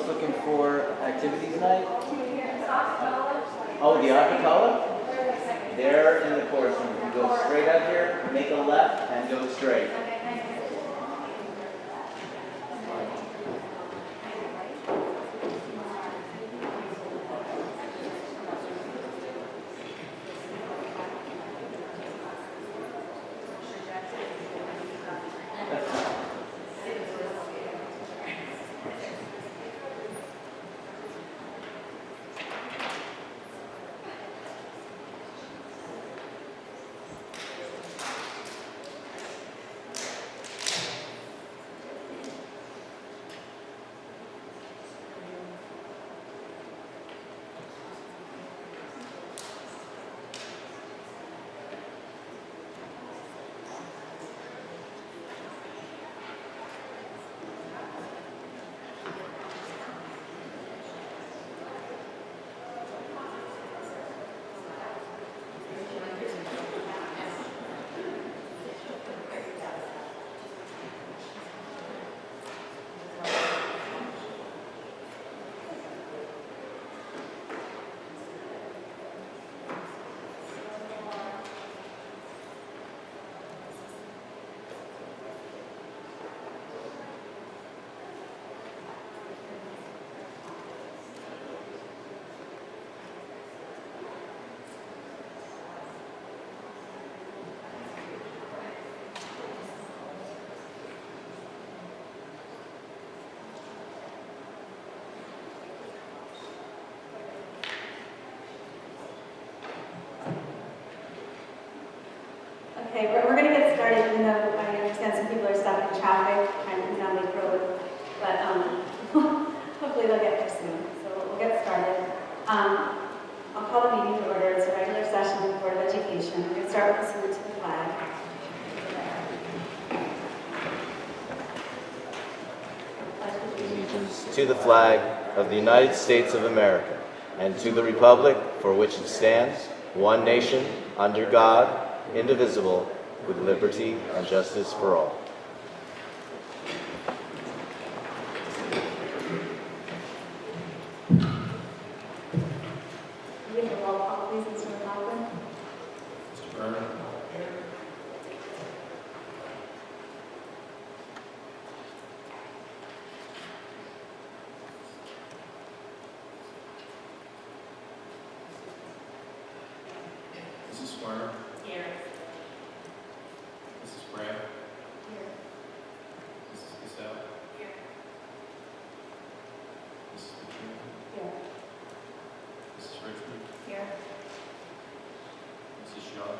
Who's looking for activities night? Oh, the acapella? They're in the chorus room. You go straight out here, make a left, and go straight. Okay, we're going to get started, even though I understand some people are stuck in traffic trying to come down Lake Road, but hopefully they'll get there soon. So we'll get started. I'll call the meeting to order. It's a regular session of the Board of Education. We're going to start with a salute to the flag. Allegiance to the flag of the United States of America and to the republic for which it stands, one nation, under God, indivisible, with liberty and justice for all. We have a roll call, please, Mr. McLaughlin. Mr. Berman. Mrs. Squire. Here. Mrs. Brand. Here. Mrs. Cassell. Here. Mrs. McKeon. Here. Mrs. Richmond. Here. Mrs. Shaw.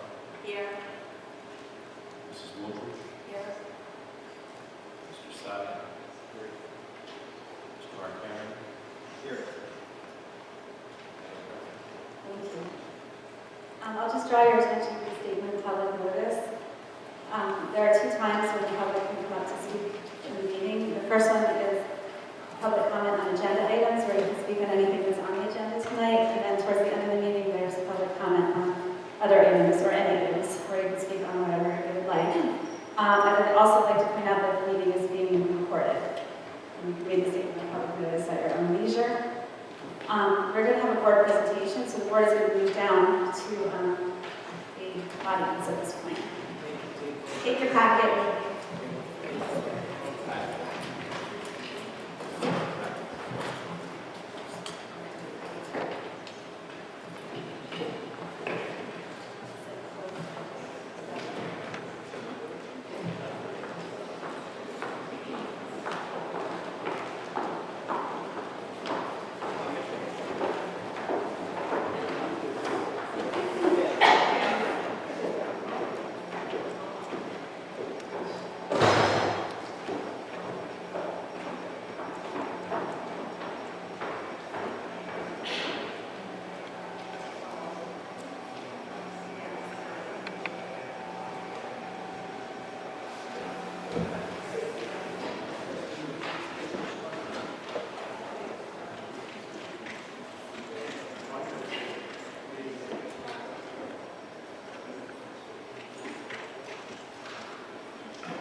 Here. Mrs. Woolridge. Here. Mr. Sada. Here. Mr. Mark Barron. Here. Thank you. I'll just draw your attention to the statement of public notice. There are two times when the public can come up to speak in the meeting. The first one is public comment on agenda items, where you can speak on anything that's on the agenda tonight. And then towards the end of the meeting, there's public comment on other items or any items, where you can speak on whatever you would like. I'd also like to point out that the meeting is being recorded. You can read the statement of public notice at your own leisure. We're going to have a board presentation, so the board is going to move down to the audience at this point. Take your packet.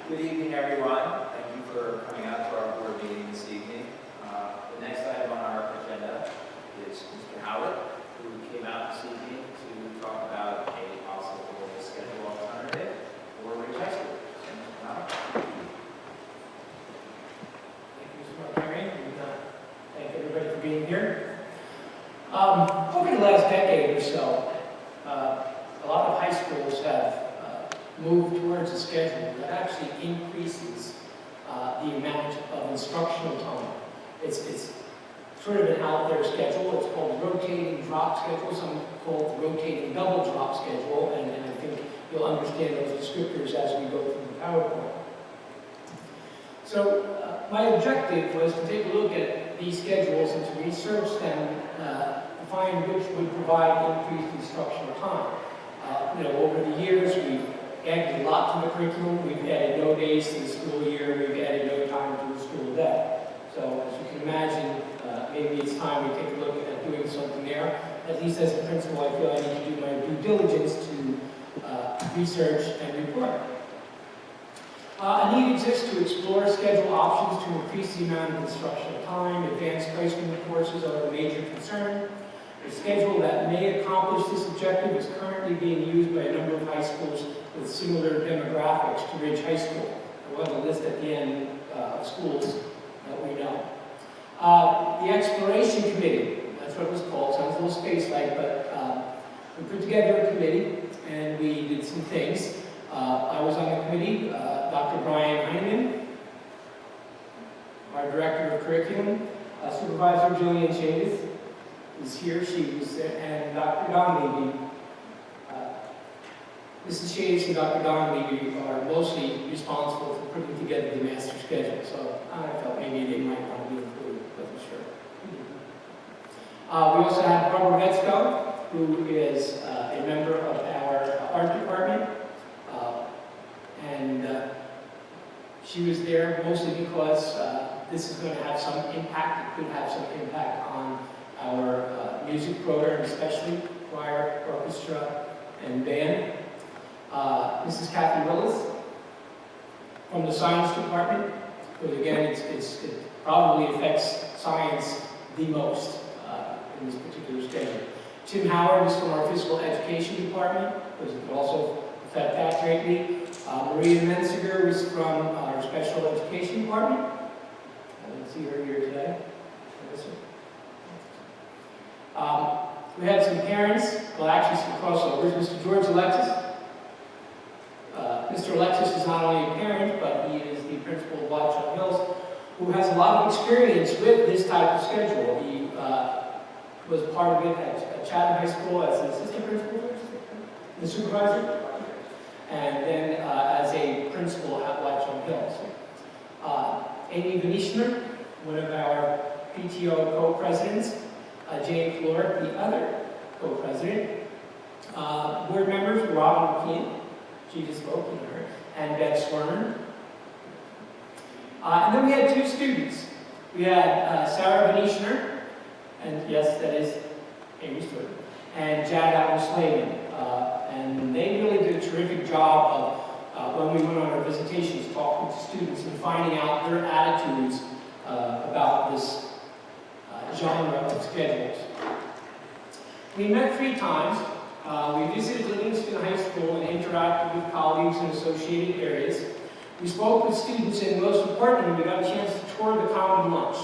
Good evening, everyone. Thank you for coming out to our board meeting this evening. The next item on our agenda is Mr. Howard, who came out this evening to talk about a possible schedule alternative for Ridge High School. So, Mr. Howard. Thank you, Mr. Markarian, and thank everybody for being here. Over the last decade or so, a lot of high schools have moved towards a schedule that actually increases the amount of instructional time. It's sort of an out there schedule. It's called rotating drop schedule. Some call it the rotating double drop schedule, and I think you'll understand those descriptors as we go through the PowerPoint. So my objective was to take a look at these schedules and to research them to find which would provide increased instructional time. Over the years, we've added a lot to the curriculum. We've added no days to the school year. We've added no time to the school day. So as you can imagine, maybe it's time we take a look at doing something there. At least as a principal, I feel I need to do my due diligence to research and report. A need exists to explore schedule options to increase the amount of instructional time. Advanced placement courses are a major concern. A schedule that may accomplish this objective is currently being used by a number of high schools with similar demographics to Ridge High School. We'll have a list at the end of schools that we know. The Exploration Committee, that's what it was called. Sounds a little space-like, but we put together a committee and we did some things. I was on the committee, Dr. Brian Heineman, our Director of Curriculum, Supervisor Jillian Chavis is here, she was there, and Dr. Don Levy. Mrs. Chavis and Dr. Don Levy are mostly responsible for putting together the master schedule, so I felt maybe they might want to be included, wasn't sure. We also have Barbara Metzko, who is a member of our art department, and she was there mostly because this is going to have some impact, it could have some impact on our music program, especially choir, orchestra, and band. Mrs. Kathy Willis from the science department, because again, it probably affects science the most in this particular schedule. Tim Howard is from our physical education department, because it could also affect that greatly. Maria Menziger is from our special education department. I didn't see her here today. We had some parents, well actually some crossovers. Mr. George Alexis. Mr. Alexis is not only a parent, but he is the principal of Watchung Hills, who has a lot of experience with this type of schedule. He was part of it at Chatham High School as an assistant principal, the supervisor, and then as a principal at Watchung Hills. Amy Venishner, one of our PTO co-presidents, Jane Florek, the other co-president. Board members, Robin McKean, she just spoke to her, and Beth Swerman. And then we had two students. We had Sarah Venishner, and yes, that is Amy Stewart, and Jad Allen Slayman. And they really did a terrific job of, when we went on our visitations, talking to students and finding out their attitudes about this genre of schedules. We met 3 times. We visited Livingston High School and interacted with colleagues in associated areas. We spoke with students, and most importantly, we got a chance to tour the common lunch,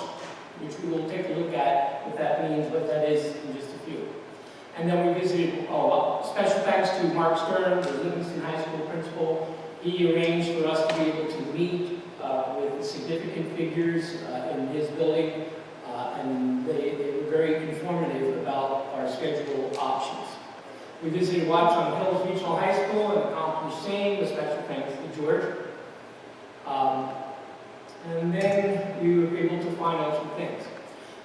which we will take a look at what that means, what that is in just a few. And then we visited, special thanks to Mark Stern, the Livingston High School principal. He arranged for us to be able to meet with significant figures in his building, and they were very informative about our schedule options. We visited Watchung Hills Regional High School and accomplished same with special thanks to George. And then we were able to find out some things.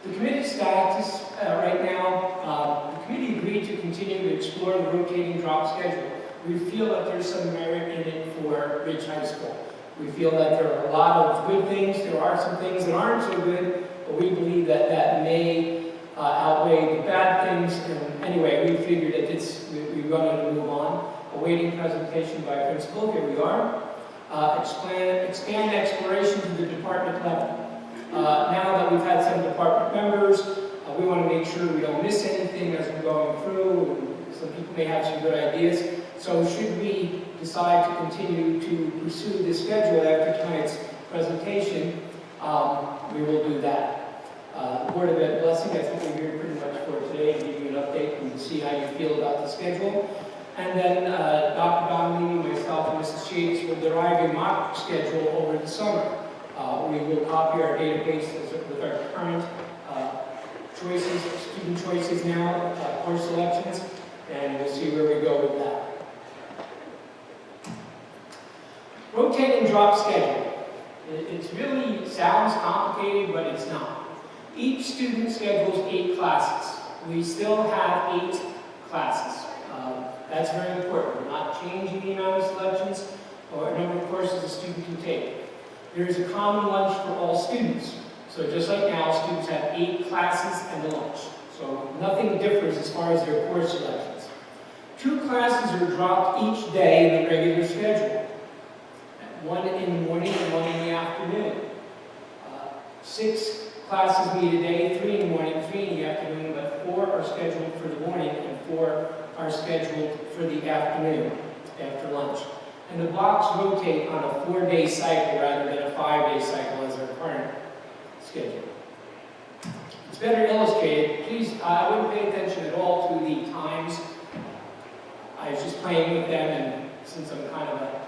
The committee status right now, the committee agreed to continue to explore the rotating drop schedule. We feel that there's some merit in it for Ridge High School. We feel that there are a lot of good things. There are some things that aren't so good, but we believe that that may outweigh the bad things. And anyway, we figured that we're going to move on. Awaiting presentation by principal. Here we are. Expand exploration to the department level. Now that we've had some We want to make sure we don't miss anything as we're going through. Some people may have some good ideas. So should we decide to continue to pursue this schedule after tonight's presentation, we will do that. The Board of Ed blessing, that's what we're here pretty much for today, to give you an update and see how you feel about the schedule. And then Dr. Donnelly, myself, and Mrs. Shades will derive a mock schedule over the summer. We will copy our database with our current choices, student choices now, course selections, and we'll see where we go with that. Rotating drop schedule. It really sounds complicated, but it's not. Each student schedules 8 classes. We still have 8 classes. That's very important. We're not changing the amount of selections or number of courses a student can take. There is a common lunch for all students. So just like now, students have 8 classes and a lunch. So nothing differs as far as their course selections. 2 classes are dropped each day in the regular schedule. 1 in the morning and 1 in the afternoon. 6 classes meet a day, 3 in the morning, 3 in the afternoon, but 4 are scheduled for the morning and 4 are scheduled for the afternoon, after lunch. And the blocks rotate on a 4-day cycle rather than a 5-day cycle as our current schedule. It's better illustrated. Please, I wouldn't pay attention at all to the times. I was just playing with them, and since I'm kind of a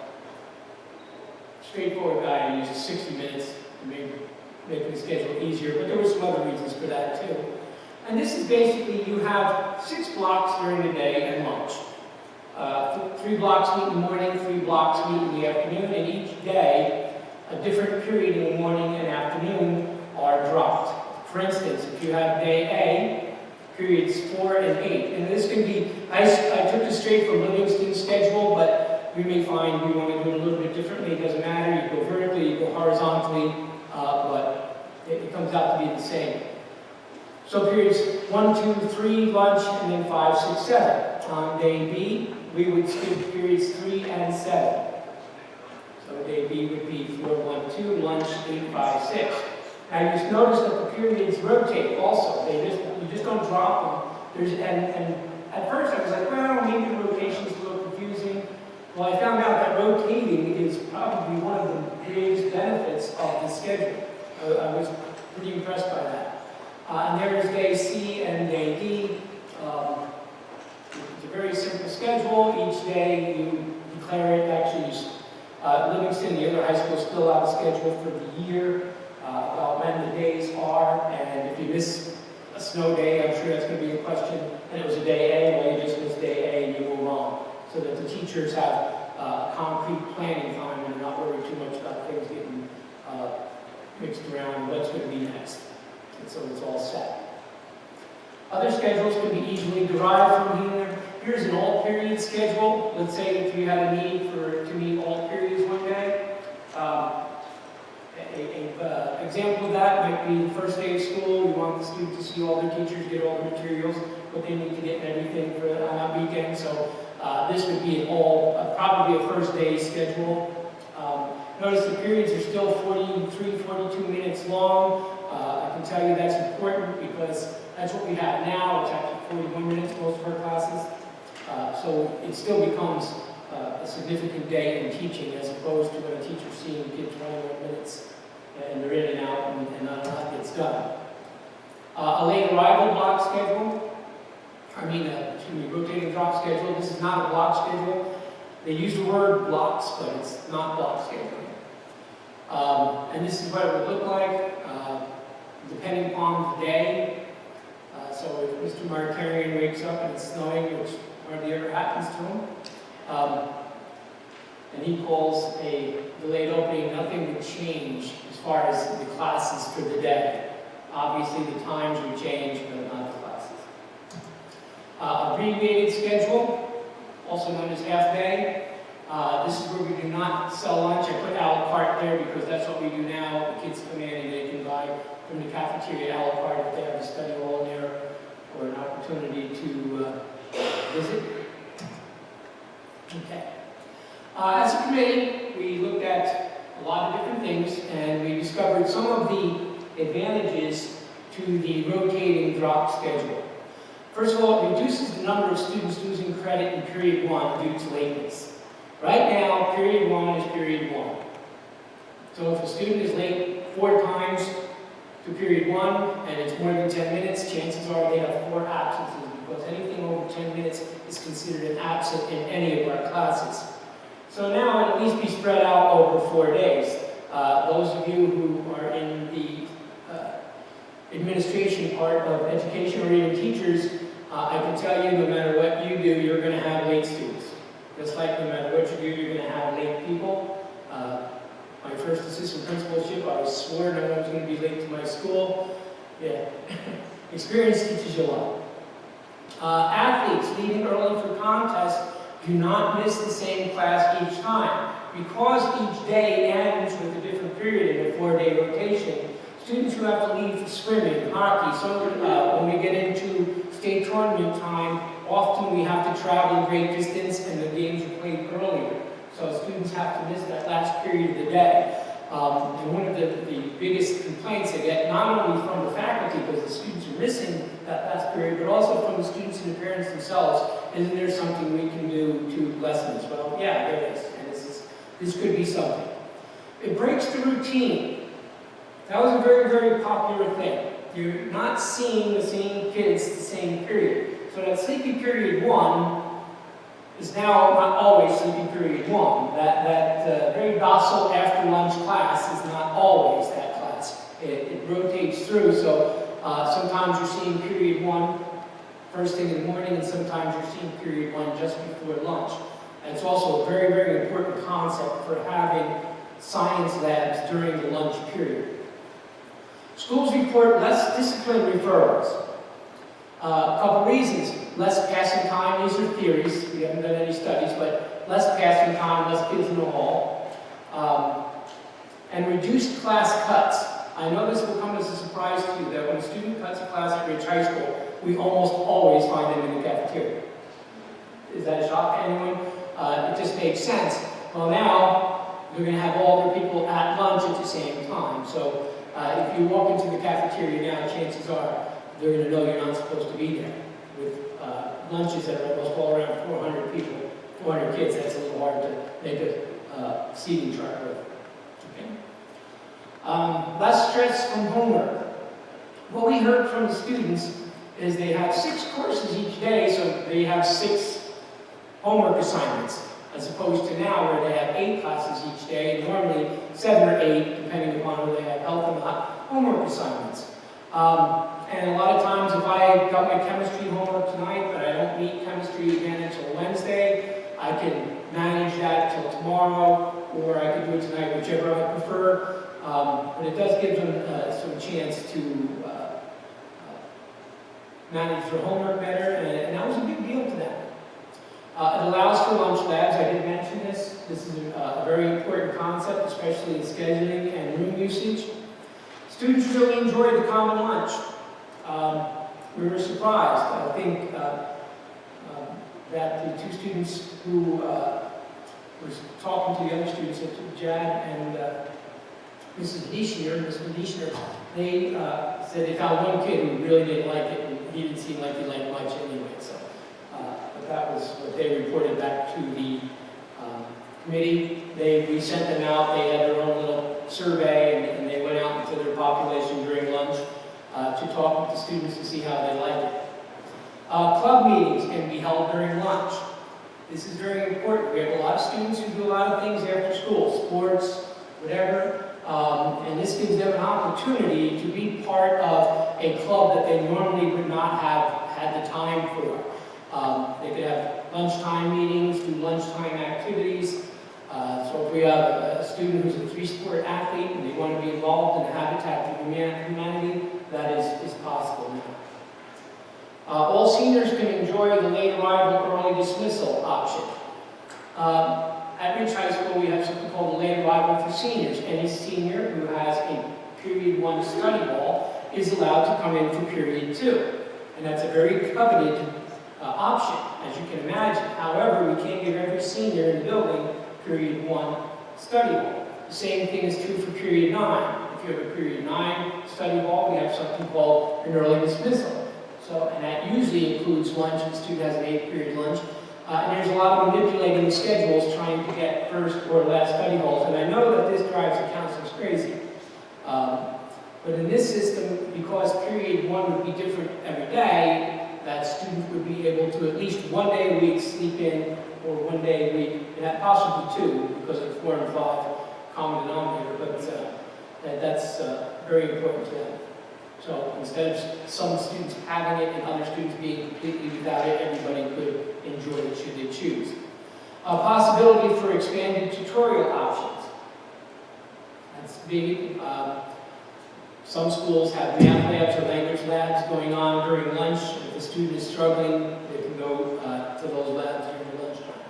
straightforward guy, I use 60 minutes to make the schedule easier, but there were some other reasons for that too. And this is basically, you have 6 blocks during the day and lunch. 3 blocks meet in the morning, 3 blocks meet in the afternoon, and each day, a different period in the morning and afternoon are dropped. For instance, if you have day A, periods 4 and 8, and this can be, I took this straight from Livingston's schedule, but we may find we want to do it a little bit differently. It doesn't matter, you go vertically, you go horizontally, but it comes out to be the same. So periods 1, 2, 3, lunch, and then 5, 6, 7. On day B, we would skip periods 3 and 7. So day B would be 4, 1, 2, lunch, 8, 5, 6. Now you just notice that the periods rotate also. You just don't drop them. And at first I was like, well, maybe the rotation's a little confusing. Well, I found out that rotating is probably one of the biggest benefits of the schedule. I was pretty impressed by that. And there is day C and day D. It's a very simple schedule. Each day you declare it. Actually, Livingston, the other high schools, fill out a schedule for the year about when the days are. And if you miss a snow day, I'm sure that's going to be a question. And it was a day A, well, you just missed day A and you were wrong. So that the teachers have concrete planning time and not worry too much about things getting mixed around and what's going to be next. And so it's all set. Other schedules can be easily derived from here. Here's an all-period schedule. Let's say if you had a need to meet all periods one day. An example of that might be the first day of school. You want the student to see all their teachers, get all the materials, what they need to get and everything for on that weekend. So this would be probably a first day schedule. Notice the periods are still 43, 42 minutes long. I can tell you that's important because that's what we have now. It's actually 41 minutes most of our classes. So it still becomes a significant day in teaching as opposed to when a teacher's seeing a kid 21 minutes and they're in and out and not a lot gets done. A late arrival block schedule. Rotating drop schedule. This is not a block schedule. They use the word blocks, but it's not block scheduling. And this is what it would look like, depending upon the day. So if Mr. Markarian wakes up and it's snowing, which hardly ever happens to him, and he calls a delayed opening, nothing would change as far as the classes for the day. Obviously, the times would change, but not the classes. Abbreviated schedule, also known as half day. This is where we do not sell lunch. I put a la carte there because that's what we do now. The kids come in and they can buy from the cafeteria a la carte if they have a study hall in there or an opportunity to visit. Okay. As a committee, we looked at a lot of different things and we discovered some of the advantages to the rotating drop schedule. First of all, it reduces the number of students losing credit in period 1 due to lateness. Right now, period 1 is period 1. So if a student is late 4 times to period 1 and it's more than 10 minutes, chances are they have 4 absences, because anything over 10 minutes is considered an absent in any of our classes. So now it'll at least be spread out over 4 days. Those of you who are in the administration part of education or even teachers, I can tell you no matter what you do, you're going to have late students. Just like no matter what you do, you're going to have late people. My first assistant principalship, I was sworn I was going to be late to my school. Yeah, experience teaches you a lot. Athletes leaving early for contests do not miss the same class each time. Because each day ends with a different period in a 4-day rotation, students who have to leave for swimming, hockey, when we get into state tournament time, often we have to travel a great distance and the games are played earlier. So students have to miss that last period of the day. And one of the biggest complaints I get, not only from the faculty, because the students are missing that last period, but also from the students and the parents themselves, isn't there something we can do to lessen this? Well, yeah, there is. And this could be something. It breaks the routine. That was a very, very popular thing. You're not seeing the same kids the same period. So that sleepy period 1 is now not always sleepy period 1. That very docile after lunch class is not always that class. It rotates through, so sometimes you're seeing period 1 first thing in the morning, and sometimes you're seeing period 1 just before lunch. And it's also a very, very important concept for having science labs during the lunch period. Schools report less discipline referrals. A couple reasons. Less passing time, these are theories, we haven't done any studies, but less passing time, less kids in the hall. And reduced class cuts. I know this will come as a surprise to you that when a student cuts a class at Ridge High School, we almost always find them in the cafeteria. Is that a shock to anyone? It just makes sense. Well, now, you're going to have all the people at lunch at the same time. So if you walk into the cafeteria now, chances are they're going to know you're not supposed to be there. With lunches that are almost all around 400 people, 400 kids, that's a little hard to make a seating chart with. Okay. Less stress from homework. What we heard from the students is they have 6 courses each day, so they have 6 homework assignments, as opposed to now where they have 8 classes each day, and normally 7 or 8, depending upon whether they have health or not, homework assignments. And a lot of times if I got my chemistry homework tonight, but I don't meet chemistry again until Wednesday, I can manage that till tomorrow, or I can do it tonight, whichever I prefer. But it does give them some chance to manage their homework better, and that was a big deal to them. It allows for lunch labs. I did mention this. This is a very important concept, especially in scheduling and room usage. Students really enjoyed the common lunch. We were surprised. I think that the 2 students who were talking to the other students, Jad and Mrs. Medishner, they said they found one kid who really didn't like it, and he didn't seem like he liked much anyway. So, but that was what they reported back to the committee. We sent them out. They had their own little survey, and they went out into their population during lunch to talk with the students to see how they like it. Club meetings can be held during lunch. This is very important. We have a lot of students who do a lot of things after school, sports, whatever, and this gives them an opportunity to be part of a club that they normally would not have had the time for. They could have lunchtime meetings, do lunchtime activities. So if we have a student who's a 3-sport athlete and they want to be involved in the Habitat for Humanity, that is possible now. All seniors can enjoy the late arrival early dismissal option. At Ridge High School, we have something called the late arrival for seniors. Any senior who has a period 1 study hall is allowed to come in for period 2. And that's a very coveted option, as you can imagine. However, we can't give every senior in the building period 1 study hall. The same thing is true for period 9. if you have a period 9 study hall, we have something called an early dismissal. So, and that usually includes lunch, the student has an 8-period lunch. And there's a lot of manipulating the schedules trying to get first or last study halls. And I know that this drives the counselors crazy. But in this system, because period 1 would be different every day, that student would be able to at least 1 day a week sleep in, or 1 day a week, and that possibly 2, because of 4 and 5 common denominator, but that's very important to them. So instead of some students having it and other students being completely without it, everybody could enjoy it should they choose. A possibility for expanded tutorial options. That's big. Some schools have math labs or language labs going on during lunch. If the student is struggling, they can go to those labs during the lunchtime.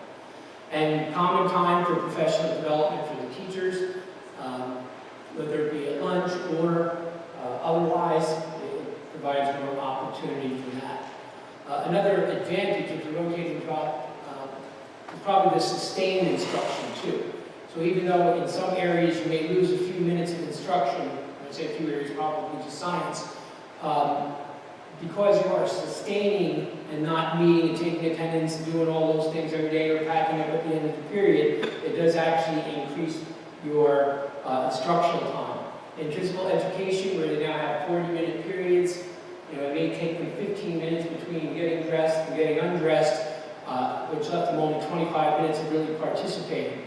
And common time for professional development for the teachers, whether it be at lunch or otherwise, it provides more opportunity for that. Another advantage of the rotating drop is probably the sustained instruction too. So even though in some areas you may lose a few minutes of instruction, I'd say a few areas probably just science, because you are sustaining and not meeting and taking attendance and doing all those things every day or packing up at the end of the period, it does actually increase your instructional time. In physical education, where they now have 40-minute periods, it may take them 15 minutes between getting dressed and getting undressed, which left them only 25 minutes of really participating.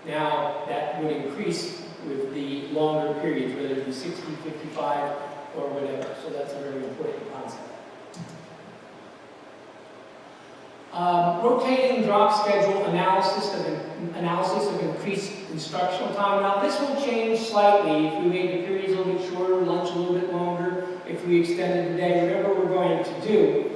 Now, that would increase with the longer periods, whether it be 60, 55, or whatever. So that's a very important concept. Rotating drop schedule analysis of increased instructional time. Now this will change slightly if we made the periods a little bit shorter, lunch a little bit longer, if we extended the day, whatever we're going to do.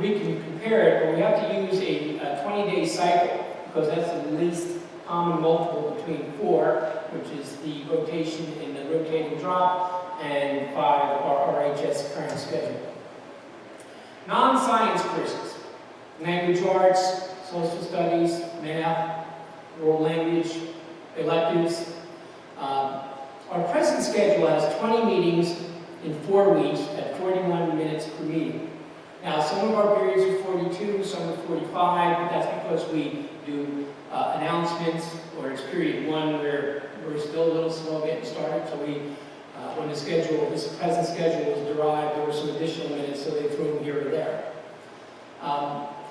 We can compare it, but we have to use a 20-day cycle because that's the least common multiple between 4, which is the rotation in the rotating drop, and 5, our RHS current schedule. Non-science courses. Language arts, social studies, math, world language, electives. Our present schedule has 20 meetings in 4 weeks at 41 minutes per meeting. Now, some of our periods are 42, some are 45, but that's because we do announcements, or it's period 1 where we're still a little slow getting started, so we, when the schedule, this present schedule was derived, there were some additional minutes, so they threw them here or there.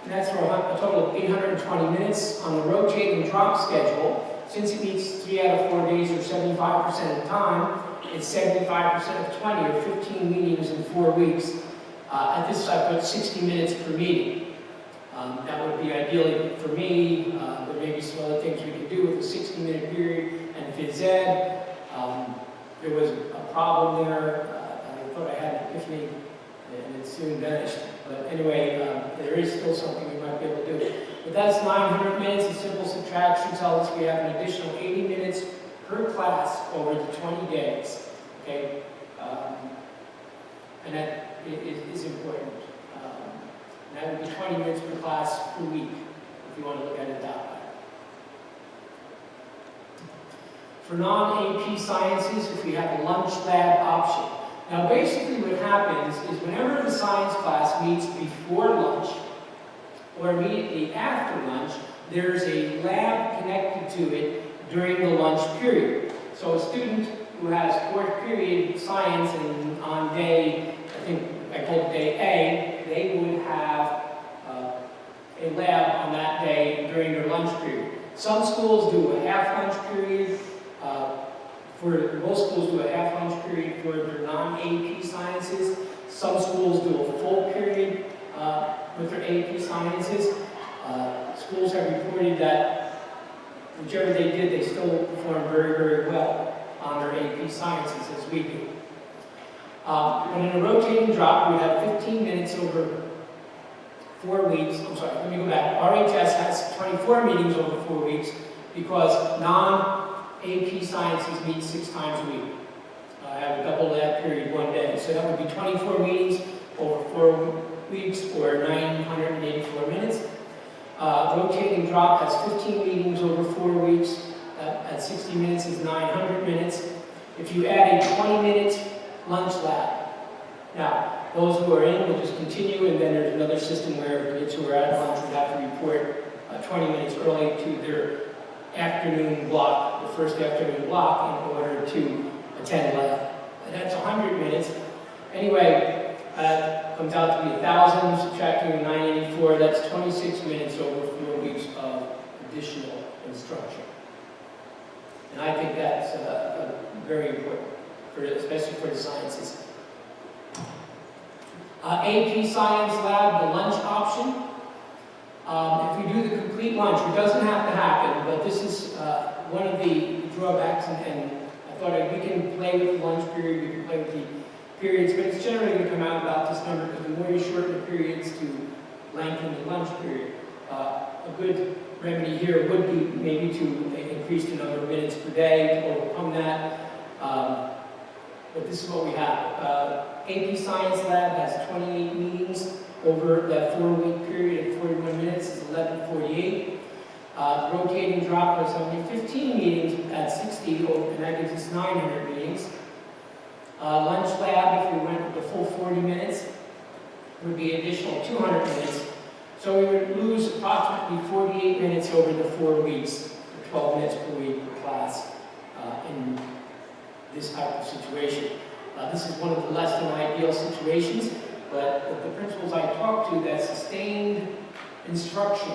And that's for a total of 820 minutes. On the rotating drop schedule, since it meets 3 out of 4 days or 75% of the time, it's 75% of 20 or 15 meetings in 4 weeks. At this, I put 60 minutes per meeting. That would be ideally for me. There may be some other things we can do with a 60-minute period. And phys ed, there was a problem there. I thought I had an epiphany, and it soon vanished. But anyway, there is still something we might be able to do. But that's 900 minutes, and simple subtraction tells us we have an additional 80 minutes per class over the 20 days. Okay? And that is important. And that would be 20 minutes per class per week, if you want to look at it that way. For non-AP sciences, if we have a lunch lab option. Now basically what happens is whenever the science class meets before lunch or immediately after lunch, there's a lab connected to it during the lunch period. So a student who has 4th period science and on day, I think I call it day A, they would have a lab on that day during their lunch period. Some schools do a half lunch period. Most schools do a half lunch period for their non-AP sciences. Some schools do a full period with their AP sciences. Schools have reported that whichever they did, they still performed very, very well on their AP sciences as we do. But in a rotating drop, we have 15 minutes over 4 weeks. I'm sorry, let me go back. RHS has 24 meetings over 4 weeks because non-AP sciences meet 6 times a week. I have a double lab period 1 day. So that would be 24 meetings over 4 weeks or 984 minutes. Rotating drop has 15 meetings over 4 weeks. At 60 minutes is 900 minutes. if you add a 20-minute lunch lab. Now, those who are in will just continue, and then there's another system where kids who are at lunch would have to report 20 minutes early to their afternoon block, the first afternoon block, in order to attend lab. And that's 100 minutes. Anyway, comes out to be 1,000, subtracting 984, that's 26 minutes over 4 weeks of additional instruction. And I think that's very important, especially for the sciences. AP Science Lab, the lunch option. If we do the complete lunch, it doesn't have to happen, but this is one of the drawbacks, and I thought we can play with the lunch period, we can play with the periods, but it's generally going to come out about this number, because the more you shorten the periods to lengthen the lunch period. A good remedy here would be maybe to increase the number of minutes per day to overcome that. But this is what we have. AP Science Lab has 28 meetings over that 4-week period at 41 minutes is 1148. Rotating drop has only 15 meetings at 60, and that gives us 900 meetings. Lunch lab, if we went with the full 40 minutes, would be additional 200 minutes. So we would lose approximately 48 minutes over the 4 weeks, or 12 minutes per week per class in this type of situation. This is one of the less than ideal situations, but the principals I talked to, that sustained instruction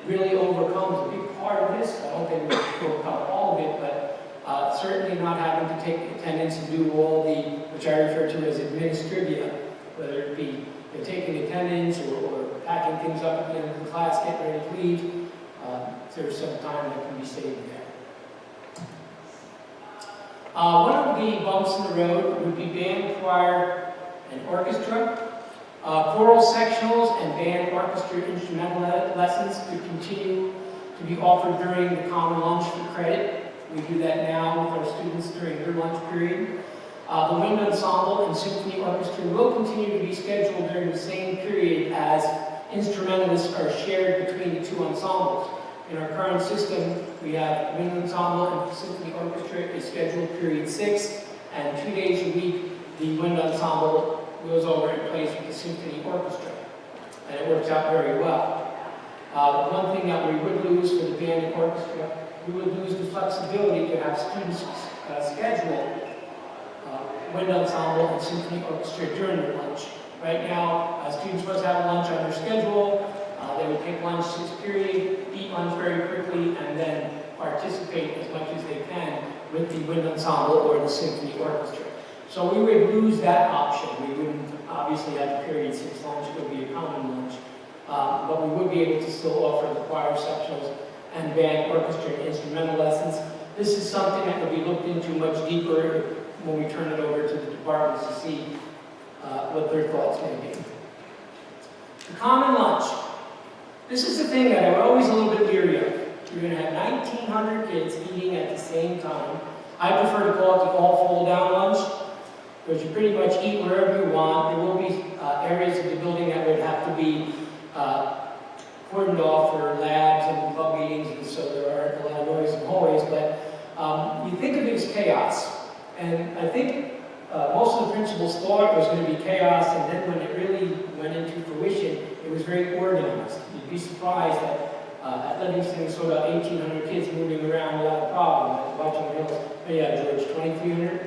really overcomes a big part of this. I don't think we overcome all of it, but certainly not having to take attendance and do all the, which I refer to as administrivia, whether it be taking attendance or packing things up at the end of the class, getting ready to leave. There's some time that can be saved there. One of the bumps in the road would be band, choir, and orchestra. Choral sectionals and band orchestra instrumental lessons could continue to be offered during the common lunch for credit. We do that now with our students during their lunch period. The wind ensemble and symphony orchestra will continue to be scheduled during the same period as instrumentalists are shared between the two ensembles. In our current system, we have wind ensemble and symphony orchestra is scheduled period 6, and 2 days a week the wind ensemble goes over in place with the symphony orchestra, and it works out very well. One thing that we would lose for the band and orchestra, we would lose the flexibility to have students schedule wind ensemble and symphony orchestra during their lunch. Right now, students must have lunch on their schedule. They would take lunch 6 period, eat lunch very quickly, and then participate as much as they can with the wind ensemble or the symphony orchestra. So we would lose that option. We wouldn't obviously have the period 6 lunch, it would be a common lunch. But we would be able to still offer the choir sectionals and band, orchestra, and instrumental lessons. This is something that would be looked into much deeper when we turn it over to the departments to see what their thoughts may be. The common lunch. This is the thing that I'm always a little bit leery of. You're going to have 1,900 kids eating at the same time. I prefer to call it the all fall down lunch, because you pretty much eat wherever you want. There will be areas of the building that would have to be cordoned off for labs and club meetings, and so there aren't a lot of noise in hallways, but you think of it as chaos. And I think most of the principals thought it was going to be chaos, and then when it really went into fruition, it was very organized. You'd be surprised that at Livingston we saw about 1,800 kids moving around without a problem. Watching the hills, oh yeah, George, 2,300?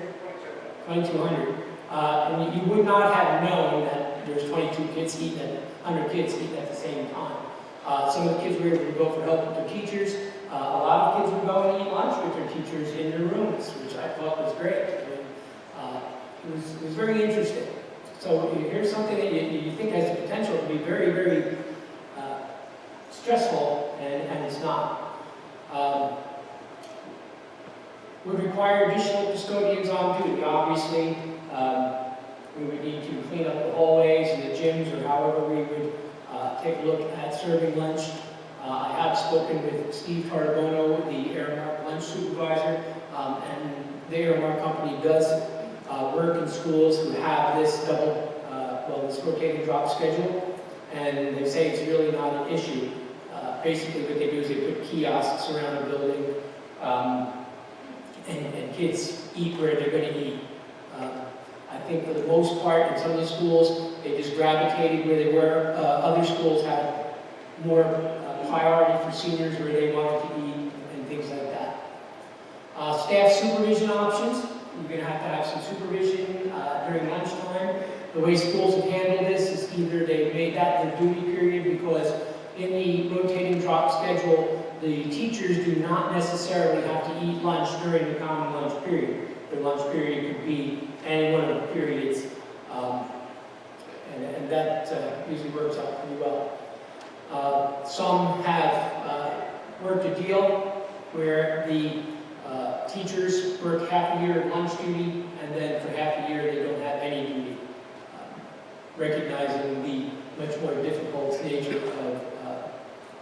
2,200. And you would not have known that there's 22 kids eating at 100 kids eating at the same time. Some of the kids were able to go for help with their teachers. A lot of kids would go and eat lunch with their teachers in their rooms, which I thought was great. It was very interesting. So here's something that you think has the potential to be very, very stressful, and it's not. Would require additional custodians on duty. Obviously, we would need to clean up the hallways and the gyms, or however we would take a look at serving lunch. I have spoken with Steve Tarbono, the Aramark lunch supervisor, and the Aramark company does work in schools who have this this rotating drop schedule, and they say it's really not an issue. Basically what they do is they put kiosks around the building, and kids eat where they're going to eat. I think for the most part, in some of the schools, they just gravitated where they were. Other schools had more priority for seniors where they wanted to eat and things like that. Staff supervision options. You're going to have some supervision during lunchtime. The way schools have handled this is either they've made that their duty period because in the rotating drop schedule, the teachers do not necessarily have to eat lunch during the common lunch period. Their lunch period could be any one of the periods, and that usually works out pretty well. Some have worked a deal where the teachers work half a year of lunch duty, and then for half a year they don't have any duty, recognizing the much more difficult nature of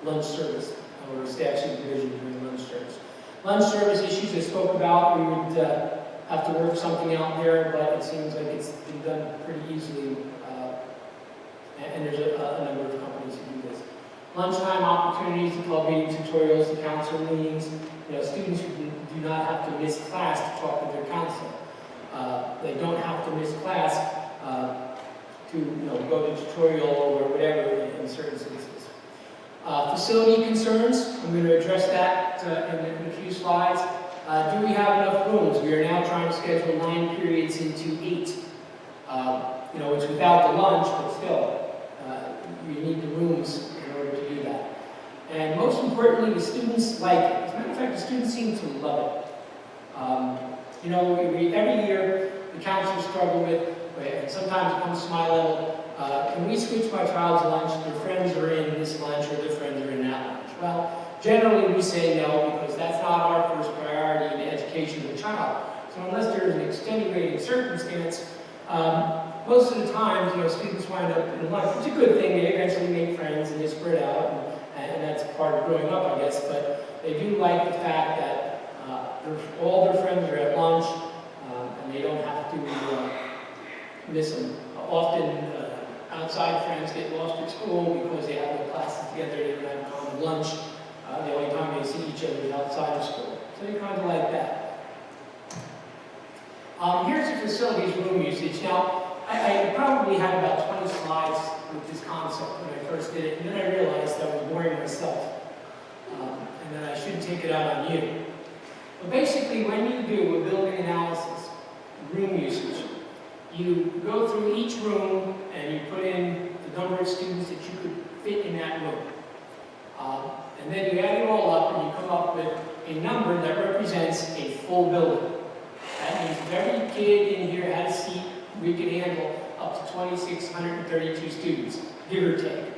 lunch service or staff supervision during lunch service. Lunch service issues I spoke about, we would have to work something out there, but it seems like it's been done pretty easily, and there's a number of companies who do this. Lunchtime opportunities, the club meetings, tutorials, the council meetings. Students who do not have to miss class to talk with their counselor. They don't have to miss class to go to tutorial or whatever in certain instances. Facility concerns, I'm going to address that in a few slides. Do we have enough rooms? We are now trying to schedule 9 periods into 8. It's without the lunch, but still, we need the rooms in order to do that. And most importantly, the students like it. As a matter of fact, the students seem to love it. Every year, the counselors struggle with, and sometimes it comes to my level, can we switch my child's lunch? Their friends are in this lunch or their friends are in that lunch. Well, generally we say no because that's not our first priority in the education of the child. So unless there's an extenuating circumstance, most of the time, students wind up in lunch. It's a good thing. They eventually make friends and they spread out, and that's part of growing up, I guess. But they do like the fact that all their friends are at lunch, and they don't have to miss them. Often, outside friends get lost at school because they have their classes together. They don't have common lunch. The only time they see each other is outside of school. So they kind of like that. Here's the facilities room usage. Now, I probably had about 20 slides with this concept when I first did it, and then I realized I was boring myself, and that I shouldn't take it out on you. But basically, when you do a building analysis, room usage, you go through each room and you put in the number of students that you could fit in that room. And then you add it all up and you come up with a number that represents a full building. That means if every kid in here had a seat, we could handle up to 2,632 students, give or take.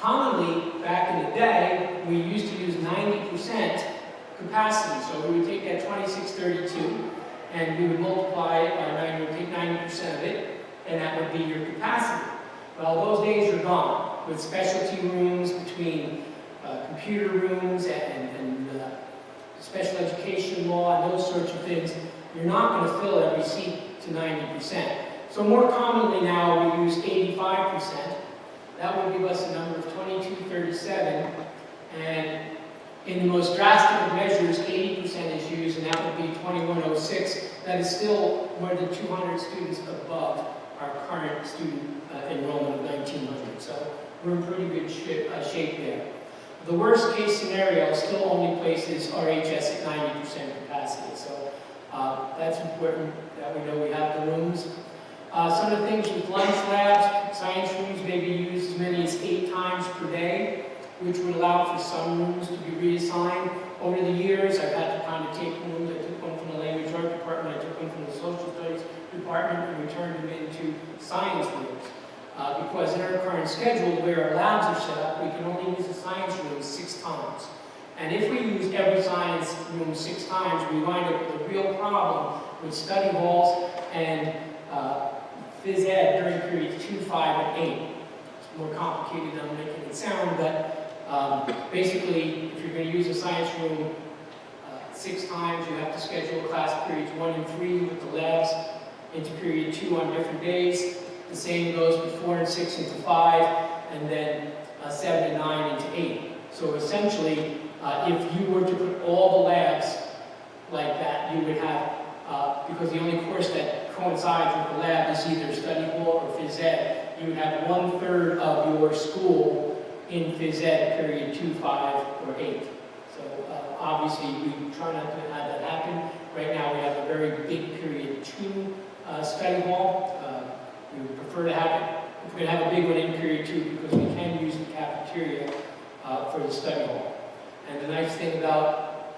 Commonly, back in the day, we used to use 90% capacity. So we would take that 2,632 and we would multiply it by 9, we would take 90% of it, and that would be your capacity. Well, those days are gone. With specialty rooms between computer rooms and special education law and those sorts of things, you're not going to fill every seat to 90%. So more commonly now we use 85%. That would give us a number of 2237, and in the most drastic of measures, 80% is used, and that would be 2106. That is still more than 200 students above our current student enrollment of 1,900. So we're in pretty good shape there. The worst case scenario still only places RHS at 90% capacity. So that's important that we know we have the rooms. Some of the things with lunch labs, science rooms may be used as many as 8 times per day, which would allow for some rooms to be reassigned. Over the years, I've had to kind of take rooms. I took one from the language art department, I took one from the social studies department, and we turned them into science rooms. Because in our current schedule, where our labs are set up, we can only use the science room 6 times. And if we use every science room 6 times, we wind up with a real problem with study halls and phys ed during periods 2, 5, and 8. It's more complicated than I'm making it sound, but basically, if you're going to use a science room 6 times, you have to schedule class periods 1 and 3 with the labs into period 2 on different days. The same goes with 4 and 6 into 5, and then 7 and 9 into 8. So essentially, if you were to put all the labs like that, you would have, because the only course that coincides with the lab is either study hall or phys ed, you would have 1/3 of your school in phys ed period 2, 5, or 8. So obviously we try not to have that happen. Right now we have a very big period 2 study hall. We would prefer to have it, if we're going to have a big one in period 2, because we can use the cafeteria for the study hall. And the nice thing about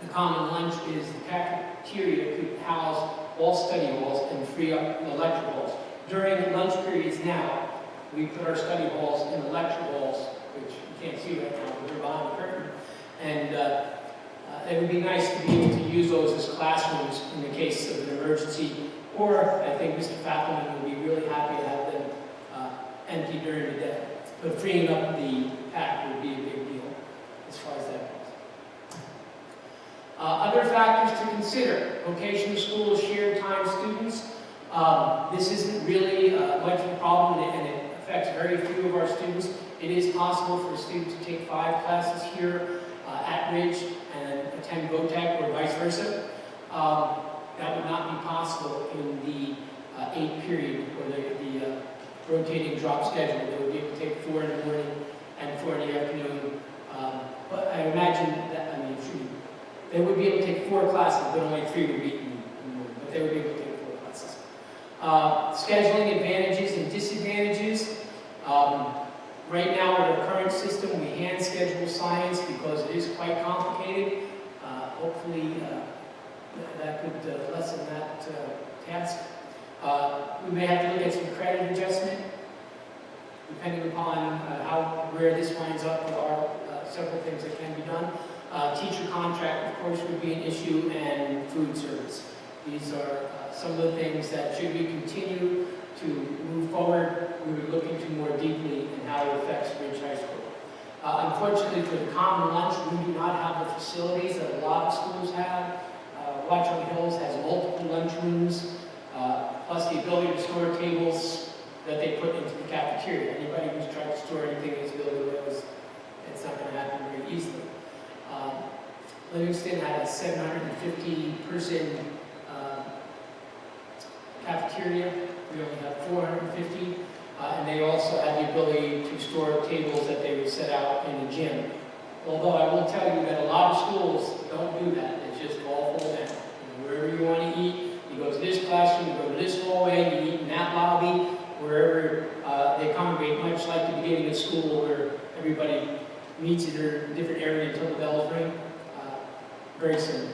the common lunch is the cafeteria could house all study halls and free up the lecture halls. During lunch periods now, we put our study halls in the lecture halls, which you can't see right now, but they're behind the curtain. And it would be nice to be able to use those as classrooms in the case of an emergency. Or I think Mr. Fappelman would be really happy to have them empty during the day. But freeing up the pack would be a big deal as far as that goes. Other factors to consider: vocational schools, shared time students. This isn't really much of a problem, and it affects very few of our students. It is possible for a student to take 5 classes here at Ridge and attend VOTEC or vice versa. That would not be possible in the 8 period or the rotating drop schedule. They would be able to take 4 in the morning and 4 in the afternoon. But I imagine that, they would be able to take 4 classes, but only 3 would be in the morning. But they would be able to take 4 classes. Scheduling advantages and disadvantages. Right now, with our current system, we hand schedule science because it is quite complicated. Hopefully, that could lessen that task. We may have to look at some credit adjustment, depending upon where this winds up. There are several things that can be done. Teacher contract, of course, would be an issue, and food service. These are some of the things that, should we continue to move forward, we would look into more deeply in how it affects Ridge High School. Unfortunately, for the common lunch, we do not have the facilities that a lot of schools have. Watchung Hills has multiple lunchrooms, plus the ability to store tables that they put into the cafeteria. Anybody who's tried to store anything in this building knows it's not going to happen very easily. Livingston had a 750-person cafeteria. We only have 450, and they also had the ability to store tables that they would set out in the gym. Although I will tell you that a lot of schools don't do that. It's just all full down. Wherever you want to eat, you go to this classroom, you go to this hallway, you eat in that lobby, wherever they congregate, much like the beginning of school where everybody meets in their different area until the bells ring. Very similar.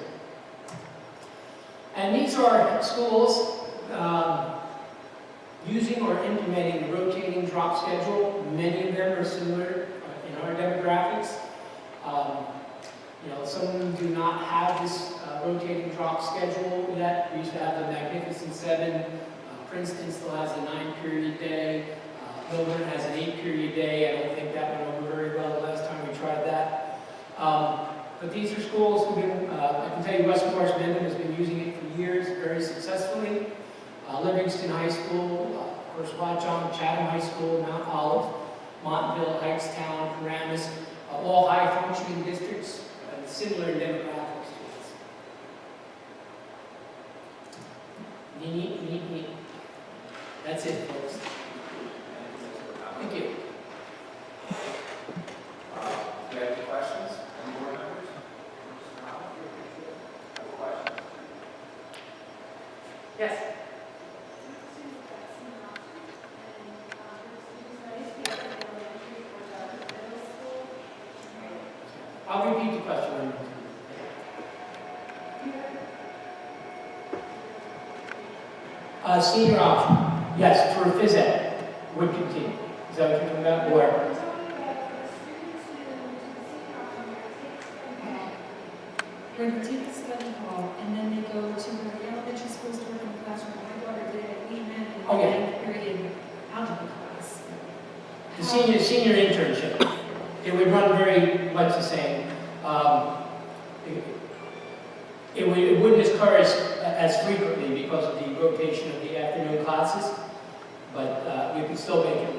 And these are schools using or implementing the rotating drop schedule. Many of them are similar in our demographics. Some do not have this rotating drop schedule yet. We used to have the Magnificent 7. Princeton still has a 9-period day. Milburn has an 8-period day. I don't think that went over very well the last time we tried that. But these are schools who've been, I can tell you West Morris Mendham has been using it for years very successfully. Livingston High School, of course Watchung, Chatham High School, Mount Olive, Montville, Hightstown, Paramus, all high-functioning districts and similar demographics to us. Neat. That's it, folks. Thank you. Do you have any questions? Any board members? Have a question? Yes. I'll repeat the question. Senior option, yes, for phys ed would continue. Is that what you're talking about? Or When they take the study hall and then they go to the elementary schools to work in the classroom, my daughter did it at Weedman in the ninth period algebra class. the senior internship, it would run very much the same. It wouldn't occur as frequently because of the rotation of the afternoon classes, but we could still make it.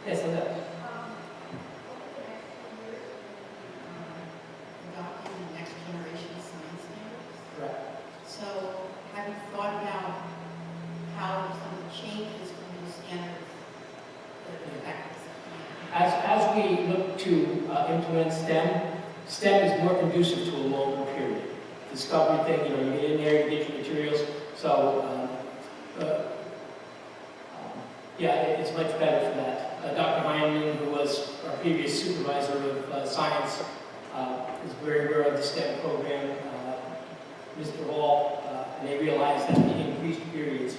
Yes, Linda? Adopting look to implement STEM, STEM is more conducive to a longer period. Discovery thing, you know, you get in there, you get your materials, so yeah, it's much better for that. Dr. Heineman, who was our previous supervisor of science, is very aware of the STEM program. Mr. Hall, and they realized that the increased periods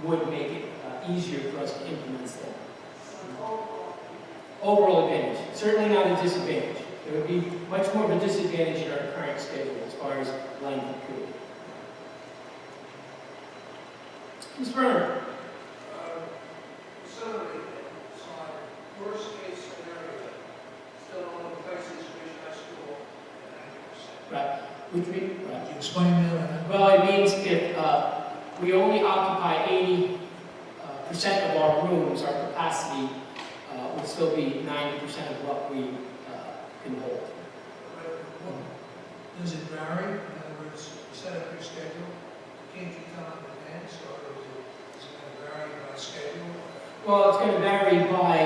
would make it easier for us to implement STEM. Overall advantage, certainly not a disadvantage. There would be much more of a disadvantage in our current schedule as far as length of period. Ms. Berner. Worst case scenario, still only places which high school at 90%. Right. Which means, right. Can you explain that? Well, it means if we only occupy 80% of our rooms, our capacity would still be 90% of what we can hold. Does it vary? In other words, you set up your schedule, can't you tell in advance, or is it going to vary by schedule? Well, it's going to vary by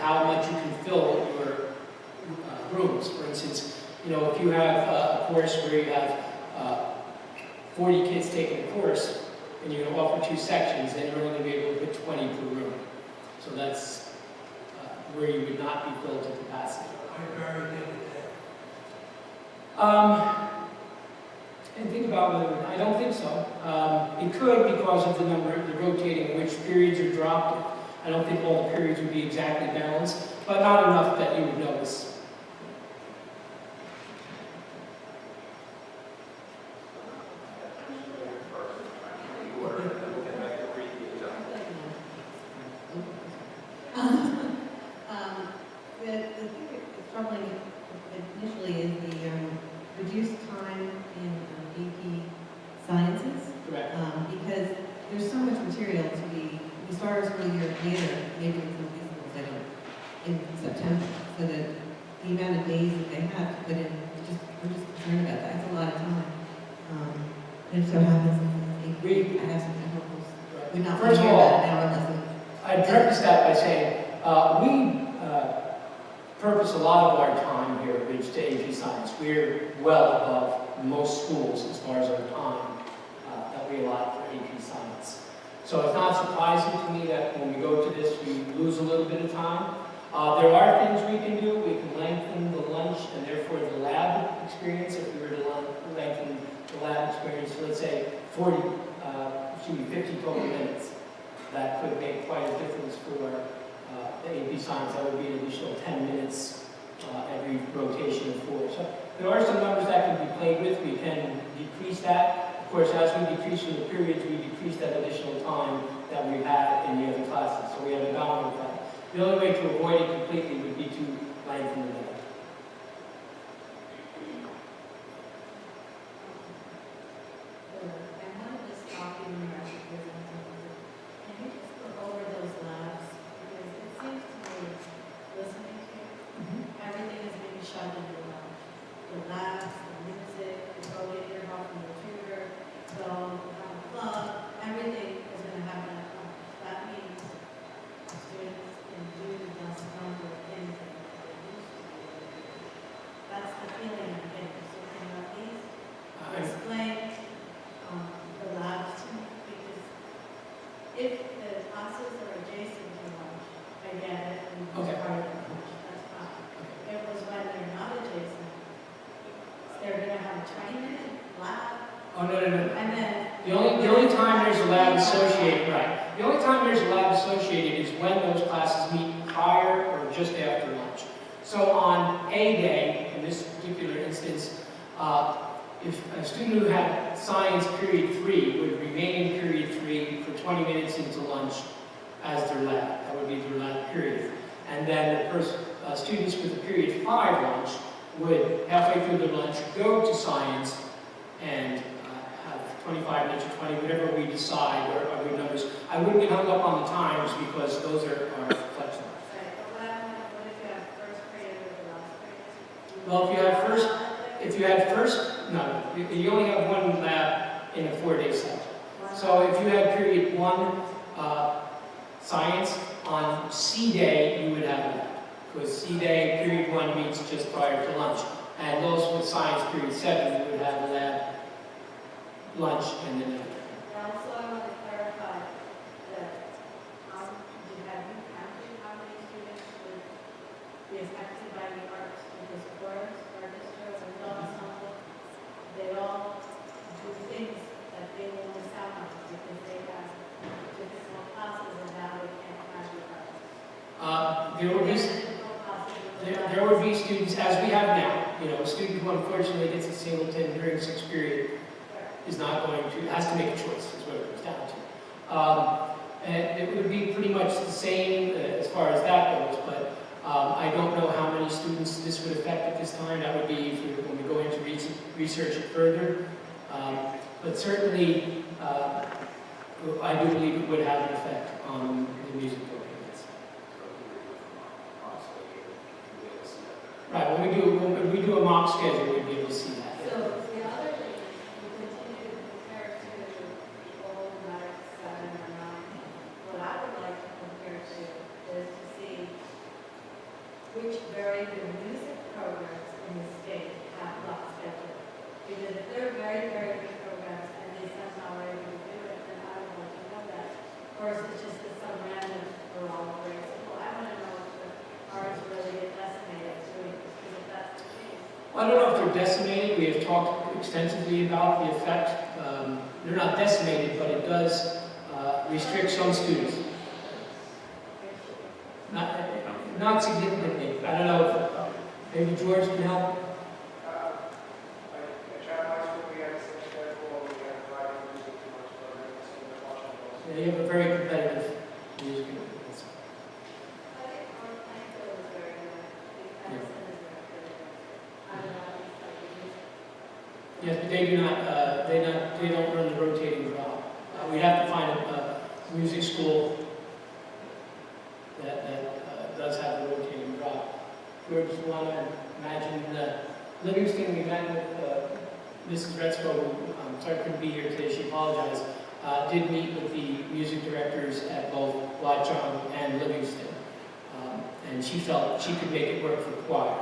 how much you can fill your rooms. For instance, you know, if you have a course where you have 40 kids taking a course, and you're going to offer 2 sections, then you're only going to be able to put 20 per room. So that's where you would not be filled to capacity. I vary day to day. And think about whether, I don't think so. It could because of the rotating, which periods are dropped. I don't think all the periods would be exactly balanced, but not enough that you would notice. The thing that's troubling initially is the reduced time in AP sciences. Correct. Because there's so much material to be, we start our school year later, maybe in some cases in September, so that the amount of days that they have to put in, we're just concerned about that. It's a lot of time. And it so happens, I have some examples. We're not First of hear all, about an hour lesson. I'd preface that by saying, we purpose a lot of our time here at Ridge to AP Science. We're well above most schools as far as our time that we allot for AP Science. So it's not surprising to me that when we go to this, we lose a little bit of time. There are things we can do. We can lengthen the lunch and therefore the lab experience. If we were to lengthen the lab experience, let's say 50 total minutes, that could make quite a difference for the AP Science. That would be an additional 10 minutes every rotation of 4. So there are some numbers that can be played with. We can decrease that. Of course, as we decrease in the periods, we decrease that additional time that we had in the other classes. So we have a domino effect. The only way to avoid it completely would be to lengthen the day. And one of the stopping recipes, can you just go over those labs? Because it seems to me, listening to you, everything is being shoved into the lab. The labs, the music, the go get your help from the tutor, go have a club, everything is going to happen at home. That means students can do less homework than anything they used to be able to do. That's the feeling I'm getting. So can you at least explain the labs to me? Because if the classes are adjacent to lunch, I get it, and it's Okay. part of the lunch, that's fine. It was when they're not adjacent, they're gonna have a 20-minute lab, Oh, no. and then. The only time there's a lab associated, right? The only time there's a lab associated is when those classes meet prior or just after lunch. So on A day, in this particular instance, if a student who had science period 3 would remain in period 3 for 20 minutes into lunch as their lab. That would be their lab period. And then the students with the period 5 lunch would, halfway through their lunch, go to science and have 25 minutes or 20, whatever we decide are good numbers. I wouldn't get hung up on the times because those are flexible. Right, but what if you have first period or the last period? Well, if you had first, no, you only have one lab in a 4-day cycle. So if you had period 1 science, on C day you would have a lab. Because C Day, period 1 meets just prior to lunch. And those with science, period 7, would have lab, lunch, and then after. Also, I want to clarify that, have you counted how many students would be affected by the arts? Because chorus, orchestra, and ensemble, they all do things that they will miss out on because they have difficult classes and now they can't have the arts. There would be students, as we have now, you know, a student who unfortunately gets a singleton during 6th period is not going to, has to make a choice, is what it comes down to. And it would be pretty much the same as far as that goes, but I don't know how many students this would affect at this time. That would be when we go into research it further. But certainly, I do believe it would have an effect on the music programs. Right, when we do a mock schedule, we'd be able to see that. So the other thing is we continue to compare to the old 9, 7, or 9. What I would like to compare to is to see which very good music programs in the state have block schedule. Because if they're very, very good programs and they somehow are able to do it, then I would like to know that. Or is it just that some random or all very simple? I want to know if the arts really get decimated doing this, because if that's the case. I don't know if they're decimated. We have talked extensively about the effect. They're not decimated, but it does restrict some students. Not significantly. I don't know if maybe George can help. Yeah, you have a very competitive music. I think Orlando is very good. I think Edison is very good. I don't know, it's like the music. Yes, but they do not. They don't run the rotating drop. We'd have to find a music school that does have a rotating drop. George, you want to imagine Livingston? We met with Mrs. Retzko, who sorry couldn't be here today. She apologized. Did meet with the music directors at both Watchung and Livingston, and she felt she could make it work for choir.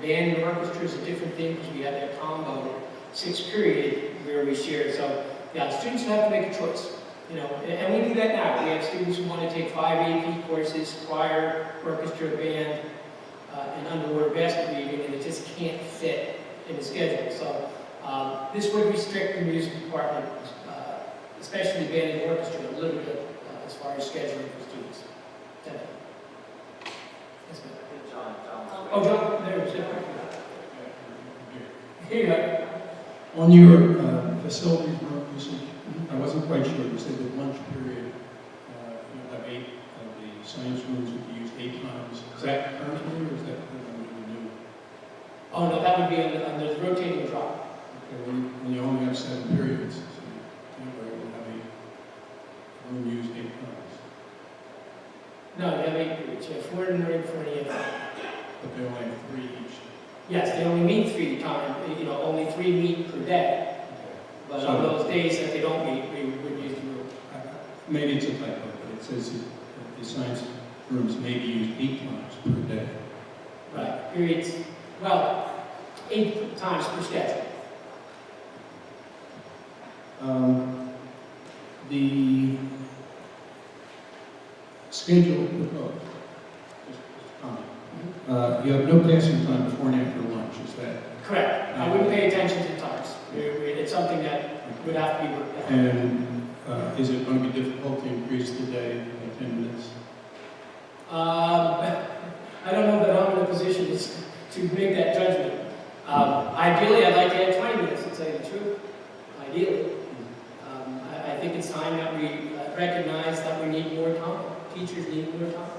Band and orchestra is a different thing because we have that combo 6th period where we share. So yeah, students have to make a choice, you know, and we do that now. We have students who want to take 5 AP courses, choir, orchestra, band, and underwater basket reading, and it just can't fit in the schedule. So this would restrict the music department, especially band and orchestra, a little bit as far as scheduling for students. Definitely. Yes, ma'am. John. Oh, John, there's it. Here you go. On your facilities work usage, I wasn't quite sure. You said that lunch period, you'll have 8 of the science rooms would be used 8 times. Is that currently, or is that going to be new? Oh, no, that would be on the rotating drop. Okay, when you only have 7 periods, so you will have a room used 8 times. No, you have 8 periods. You have 4 in the morning, 4 in the afternoon. But they only have 3 each. Yes, they only meet 3 times, you know, only 3 meet per day. Okay. But So- on those days that they don't meet, we would use the room. Maybe it's a typo, but it says that the science rooms may be used 8 times per day. Right, periods, well, 8 times per schedule. The schedule proposed, just a comment. You have no passing time before and after lunch, is that? Correct. I wouldn't pay attention to times. It's something that would have to be worked out. And is it going to be difficult to increase the day by 10 minutes? I don't know that I'm in a position to make that judgment. Ideally, I'd like to have 20 minutes, to tell you the truth. Ideally. I think it's time that we recognize that we need more time. Teachers need more time.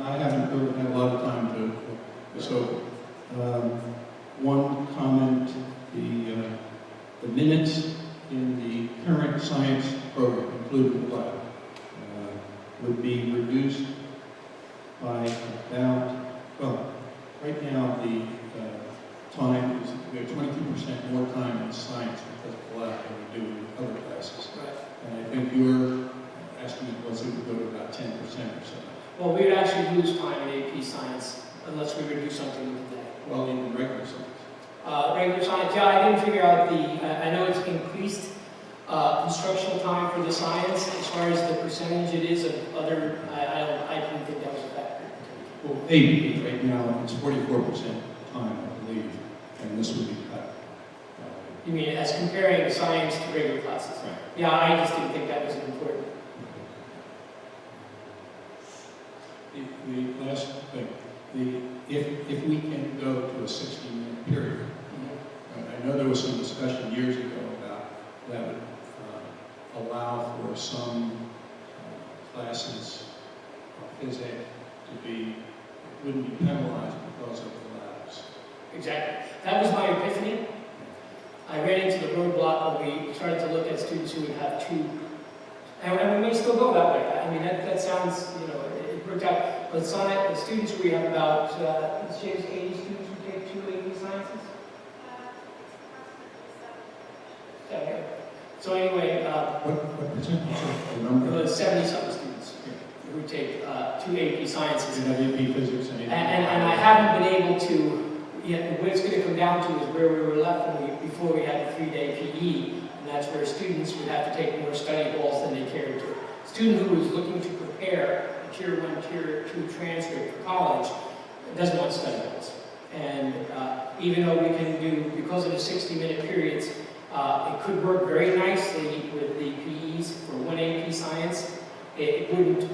I haven't really had a lot of time to, so one comment, the minutes in the current science program, including the lab, would be reduced by about, well, right now the time is, we have 22% more time in science because of the lab than we do in other classes. Right. And I think your estimate was it would go to about 10% or so. Well, we would actually lose time in AP Science unless we were to do something with the day. Well, even regular science. Regular science, yeah, I didn't figure out I know it's increased instructional time for the science. As far as the percentage it is of other, I didn't think that was a factor. Well, AP, right now, it's 44% time, I believe, and this would be cut. You mean as comparing science to regular classes? Right. Yeah, I just didn't think that was important. The last thing, if we can go to a 60-minute period, I know there was some discussion years ago about that would allow for some classes of phys ed to be, wouldn't be penalized because of the labs. Exactly. That was my epiphany. I ran into the roadblock when we started to look at students who would have two, and we may still go that way. I mean, that sounds, it worked out. But the students, we have about, 80 students who take 2 AP Sciences? Okay. So anyway, What percentage of the number? 70-something students who take 2 AP Sciences. You have AP Physics and AP. And I haven't been able to, what it's going to come down to is where we were left before we had the 3-day PE, and that's where students would have to take more study halls than they cared to. A student who was looking to prepare a Tier 1, Tier 2 transcript for college doesn't want study halls. And even though we can do, because of the 60-minute periods, it could work very nicely with the PEs for 1 AP Science. It wouldn't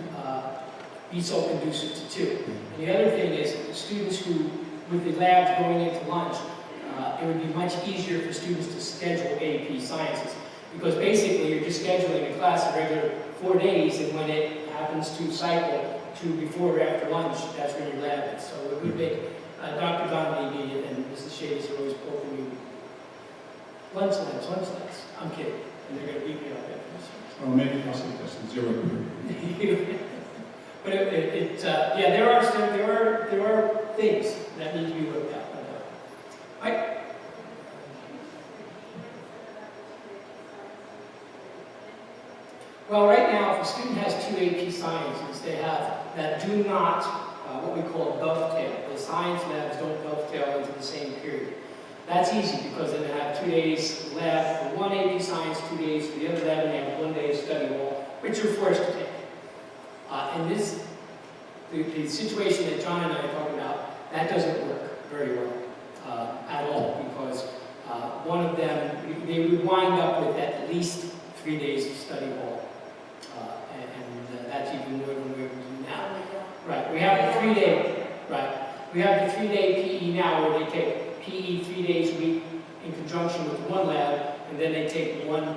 be so conducive to 2. And the other thing is, students who, with the labs going into lunch, it would be much easier for students to schedule AP Sciences. Because basically, you're just scheduling a class of regular 4 days, and when it happens to cycle to before or after lunch, that's when your lab is. So it would make Dr. Donnelly and Mrs. Shades are always poking me. Lunch labs. I'm kidding. And they're going to beat me up after this. Well, maybe I'll suggest a 0 period. But yeah, there are things that need to be worked out. Right? Well, right now, if a student has 2 AP Sciences, they have that do not, what we call dovetail. The science labs don't dovetail into the same period. That's easy because then they have 2 days lab for 1 AP Science, 2 days for the other lab, and they have 1 day of study hall, which you're forced to take. And the situation that John and I are talking about, that doesn't work very well at all, because one of them, they would wind up with at least 3 days of study hall, and that's even more than we're doing now. Right, we have the 3-day, right, we have the 3-day PE now where they take PE 3 days a week in conjunction with 1 lab, and then they take 1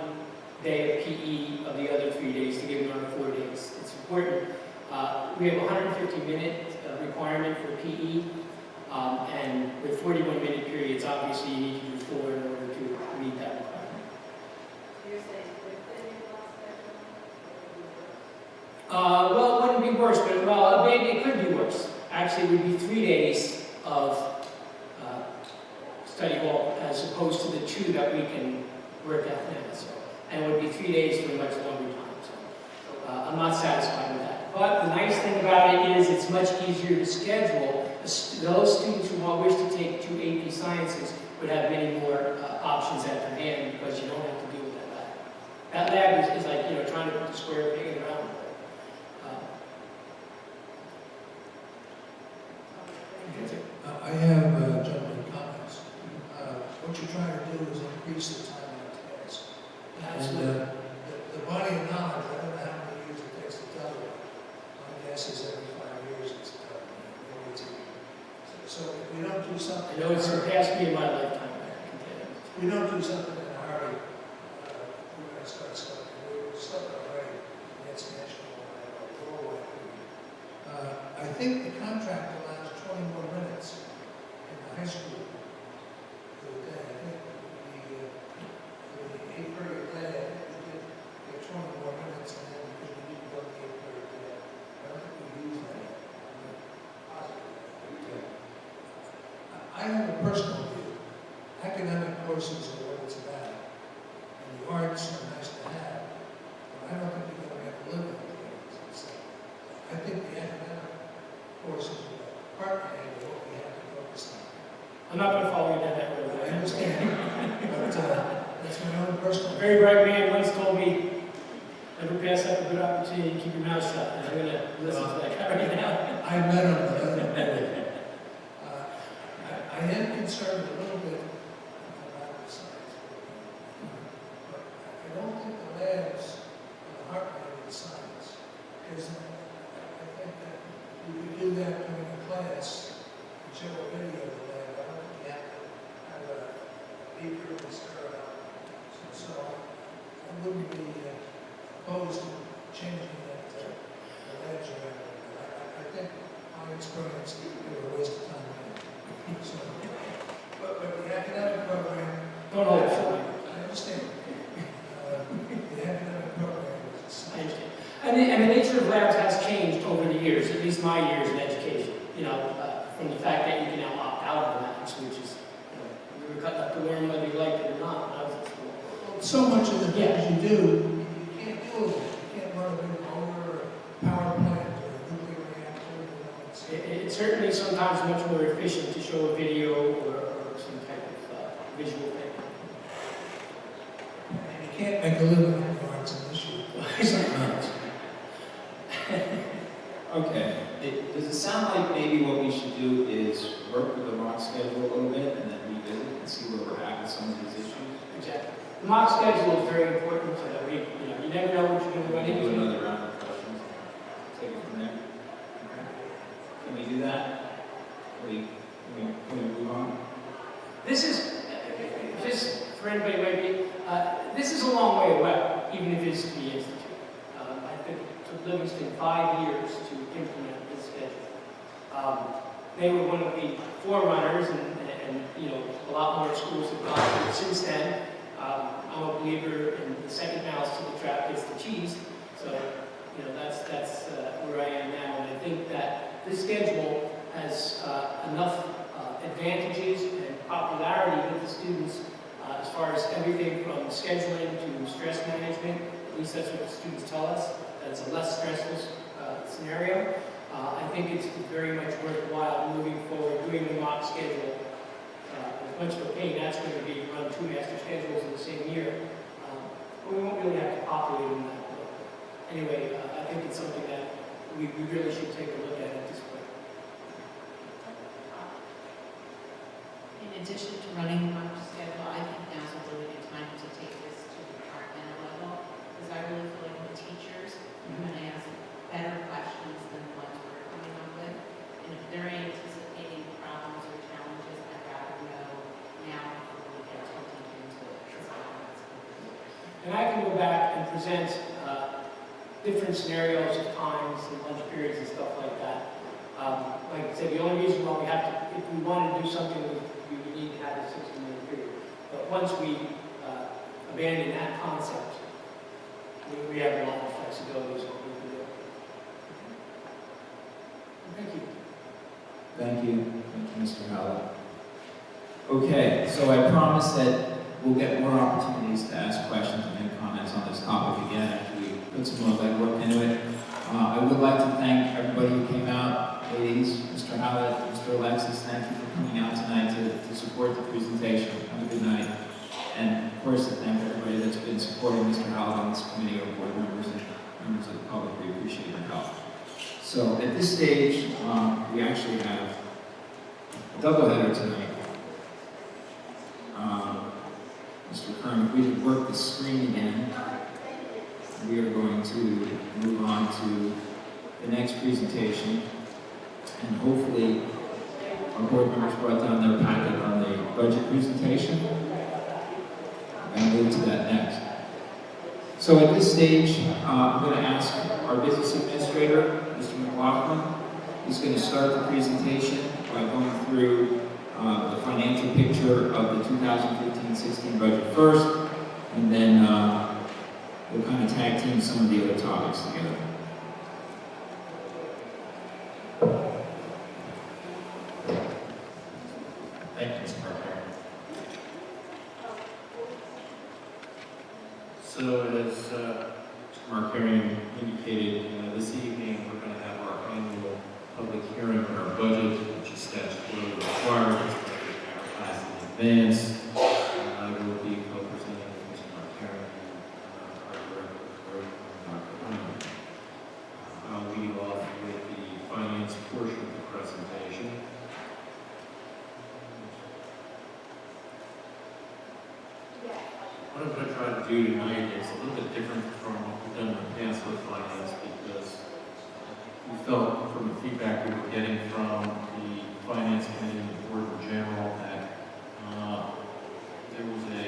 day of PE of the other 3 days to give them 4 days. It's important. We have a 150-minute requirement for PE, and with 41-minute periods, obviously you need to do 4 in order to meet that requirement. You're saying within your class schedule? Well, it wouldn't be worse, but well, maybe it could be worse. Actually, it would be 3 days of study hall as opposed to the 2 that we can work at now. So, and it would be 3 days for a much longer time. So, I'm not satisfied with that. But the nice thing about it is it's much easier to schedule. Those students who wish to take 2 AP Sciences would have many more options at their hand because you don't have to deal with that lab. That lab is like, trying to put the square peg in a round. I have general comments. What you're trying to do is increase the time on task. Absolutely. And the body of knowledge, I don't know how many years it takes to double it. My guess is every 5 years it's double. Maybe it's even. So if we don't do something, I know it's surpassed me in my lifetime. I can tell you. if we don't do something in a hurry, we're going to start stuck. We're stuck already. It's national worldwide. I think the contract allows 20 more minutes in the high school for the day. I think for the 8-period day, I think we did get 20 more minutes, and then because we didn't go to the 8-period day, I don't think we used that. I'm not positive. I have a personal view. Academic courses are what it's about, and the arts are nice to have, but I don't think you're going to make a living with it. I think the academic understand, but that's my own personal. A very bright man once told me, never pass up a good opportunity to keep your mouth shut. And I'm going to listen to that guy right now. I met him, but I don't know him. I am concerned a little bit about the science. But I don't think the labs are the heartland of the science. Because I think that you could do that during a class and show a video of the lab. I don't think you have to have a beaker and stir it up. So I wouldn't be opposed to changing that the labs around. I think my experience they were a waste of time. So, but the academic program, Don't hold it for me. I understand. The academic program is I understand. And the nature of labs has changed over the years, at least my years in education. You know, from the fact that you can now opt out of labs, which is, you know, we were cut up to learn whether you liked it or not when I was in school. so much of the things you do, you can't do it. You can't run a big motor or power plant or a nuclear reactor. You know, It's certainly sometimes much more efficient to show a video or some type of visual thing. and you can't make a living in the arts unless you something else. Okay, does it sound like maybe what we should do is work with the mock schedule a little bit and then revisit and see where we're at with some of these issues? Exactly. The mock schedule is very important so that we, you never know what you're going to run Do into. another round of questions, take it from there. Okay. Can we do that? Can we move on? This is, just for anybody who might be, this is a long way away, even if it's to be instituted. I think it took Livingston 5 years to implement this schedule. They were one of the forerunners, and you know, a lot more schools have gone through it since then. I'm a believer in the second mouse to the trap gets the cheese. So, you know, that's where I am now, and I think that this schedule has enough advantages and popularity with the students as far as everything from scheduling to stress management. At least that's what the students tell us, that it's a less stressful scenario. I think it's very much worthwhile moving forward, doing the mock schedule. As much of a pain that's going to be to run 2 master schedules in the same year. But we won't really have to populate them that way. Anyway, I think it's something that we really should take a look at this point. In addition to running the mock schedule, I think now's a really good time to take this to the departmental level, because I really feel like the teachers are going to ask better questions than the ones we're coming up with. And if they're anticipating problems or challenges, I'd rather know now before we get too deep into it. And I can go back and present different scenarios of times and lunch periods and stuff like that. Like I said, the only reason why we have to, if we want to do something, we need to have a 60-minute period. But once we abandon that concept, we have a lot of flexibility as what we can do. Thank you. Thank you, Mr. Howell. Okay, so I promise that we'll get more opportunities to ask questions and make comments on this topic again after we put some more legwork into it. I would like to thank everybody who came out, ladies, Mr. Howlett, Mr. Alexis, thank you for coming out tonight to support the presentation. Have a good night. And of course, to thank everybody that's been supporting Mr. Howlett on this committee, our board members and members of the public. We appreciate your help. So at this stage, we actually have a doubleheader tonight. Mr. Kern, if we could work the screen again, we are going to move on to the next presentation. And hopefully, our board members brought down their packet on the budget presentation. And move to that next. So at this stage, I'm going to ask our business administrator, Mr. McLaughlin, who's going to start the presentation by going through the financial picture of the 2015-16 budget first, and then we'll kind of tag team some of the other topics together. Thank you, Mr. Parker. So as Mr. Markarian indicated, this evening we're going to have our annual public hearing on our budget, which is statutorily required. It's going to be advertised in the advance. I will be co-presenting with Mr. Markarian, our director of Dr. Hyman. I'll lead off with the finance portion of the presentation. What I'm going to try to do tonight is a little bit different from what we've done in the past with finance, because we felt from the feedback we were getting from the finance committee and the board in general that there was a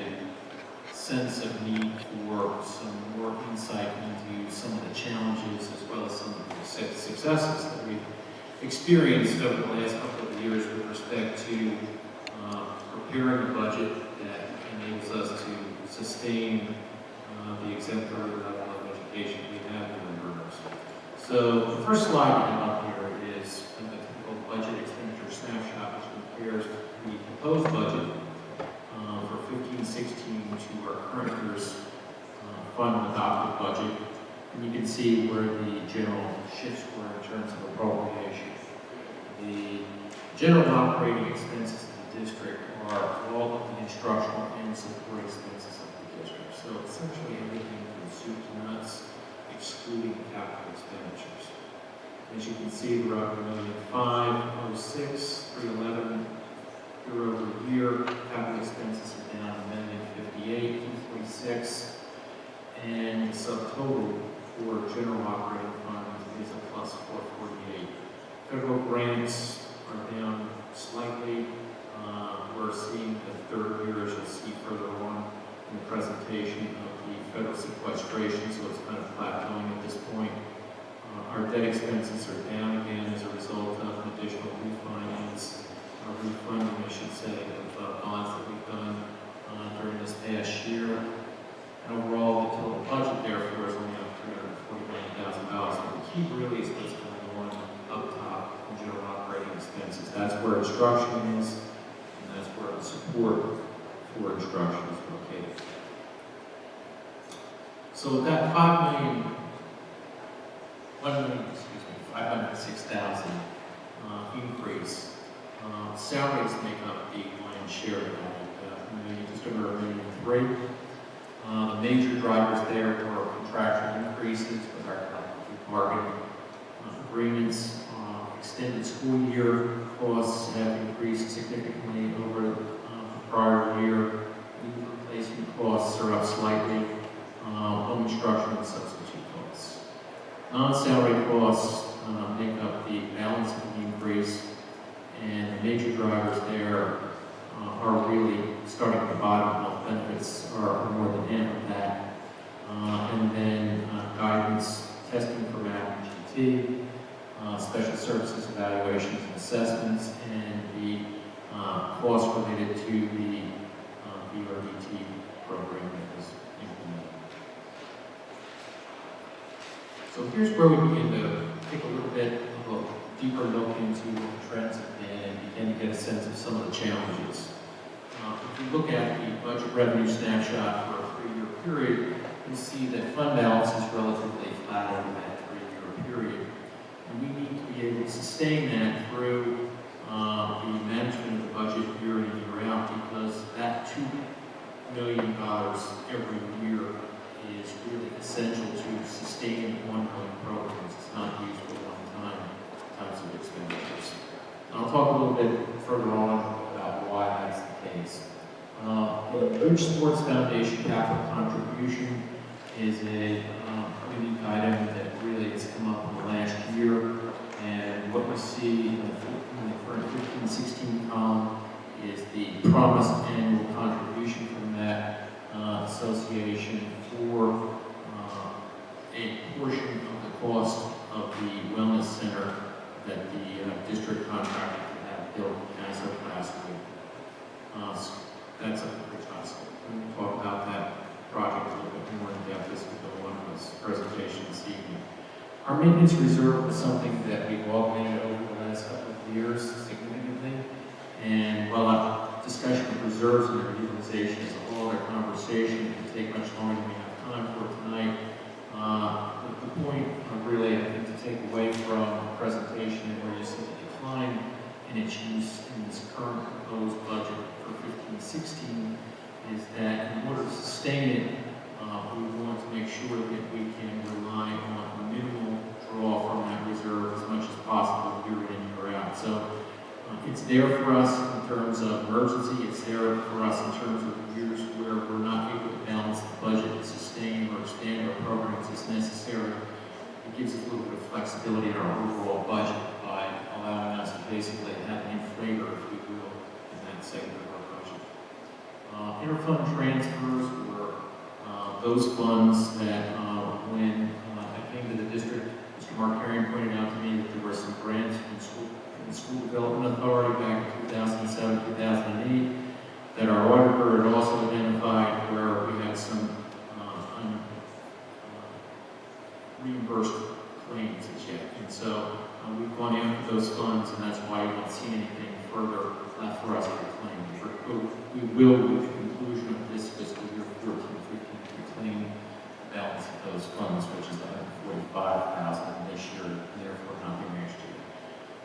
sense of need for some more insight into some of the challenges as well as some of the successes that we've experienced over the last couple of years with respect to preparing a budget that enables us to sustain the exemplary level of education we have in the learners. So the first slide we have up here is a typical budget expenditure snapshot, which compares the proposed budget for 15-16 to our current year's final adopted budget. And you can see where the general shifts were in terms of appropriation. The general operating expenses of the district are all of the instructional and support expenses of the district. So essentially everything from soup to nuts, excluding capital expenditures. As you can see, we're up $1,506,311 year over year. Capital expenses are down $1,058,246, and the subtotal for general operating funds is a plus 448. Federal grants are down slightly. We're seeing the third year, as you'll see further on in the presentation, of the federal sequestration, so it's kind of plateauing at this point. Our debt expenses are down again as a result of additional refunding, I should say, of bonds that we've done during this past year. And overall, the total budget, therefore, is only up $349,000. But the key really is what's going on up top in general operating expenses. That's where instruction is, and that's where the support for instruction is located. So that $506,000 increase, salaries make up the lion's share of that, just over $1.3 million. The major drivers there were contractual increases with our collective bargaining agreements. Extended school year costs have increased significantly over the prior year. Leave replacement costs are up slightly. Home instruction and substitute costs. Non-salary costs make up the balance of the increase, and the major drivers there are really starting at the bottom. Health benefits are more than half of that. And then guidance, testing for math and GT, special services evaluations and assessments, and the costs related to the BRDT program that was implemented. So here's where we begin to take a little bit of a deeper look into what the trends have been and begin to get a sense of some of the challenges. If we look at the budget revenue snapshot for a 3-year period, you'll see that fund balance is relatively flat over that 3-year period. And we need to be able to sustain that through the management of the budget year in and year out, because that $2 million every year is really essential to sustain ongoing programs. It's not used for one-time types of expenditures. And I'll talk a little bit further on about why that's the case. The Bridge Sports Foundation capital contribution is a unique item that really has come up in the last year. And what we see in the current 15-16 column is the promised annual contribution from that association for a portion of the cost of the wellness center that the district contractor had built as of last week. That's up at Bridge Hospital. We'll talk about that project a little bit more in depth as we go on in this presentation this evening. Our maintenance reserve was something that we've augmented over the last couple of years significantly. And while our discussion of reserves and their utilization is a whole other conversation, it can take much longer than we have time for tonight. The point really, I think, to take away from the presentation where you see the decline in its use in this current proposed budget for 15-16 is that in order to sustain it, we want to make sure that we can rely on a minimal draw from that reserve as much as possible year in and year out. So it's there for us in terms of emergency. It's there for us in terms of years where we're not able to balance the budget and sustain or expand our programs as necessary. It gives us a little bit of flexibility in our overall budget by allowing us to basically have an inflator, if we will, in that segment of our budget. Interfund transfers were those funds that when I came to the district, Mr. Mark Herring pointed out to me that there were some grants from the School Development Authority back in 2007, 2008, that our auditor had also identified where we had some reimbursed claims as yet. And so we've gone after those funds, and that's why you don't see anything further left for us to claim. We will, with the conclusion of this fiscal year 14-15, reclaim the balance of those funds, which is $145,000 this year, and therefore nothing next year.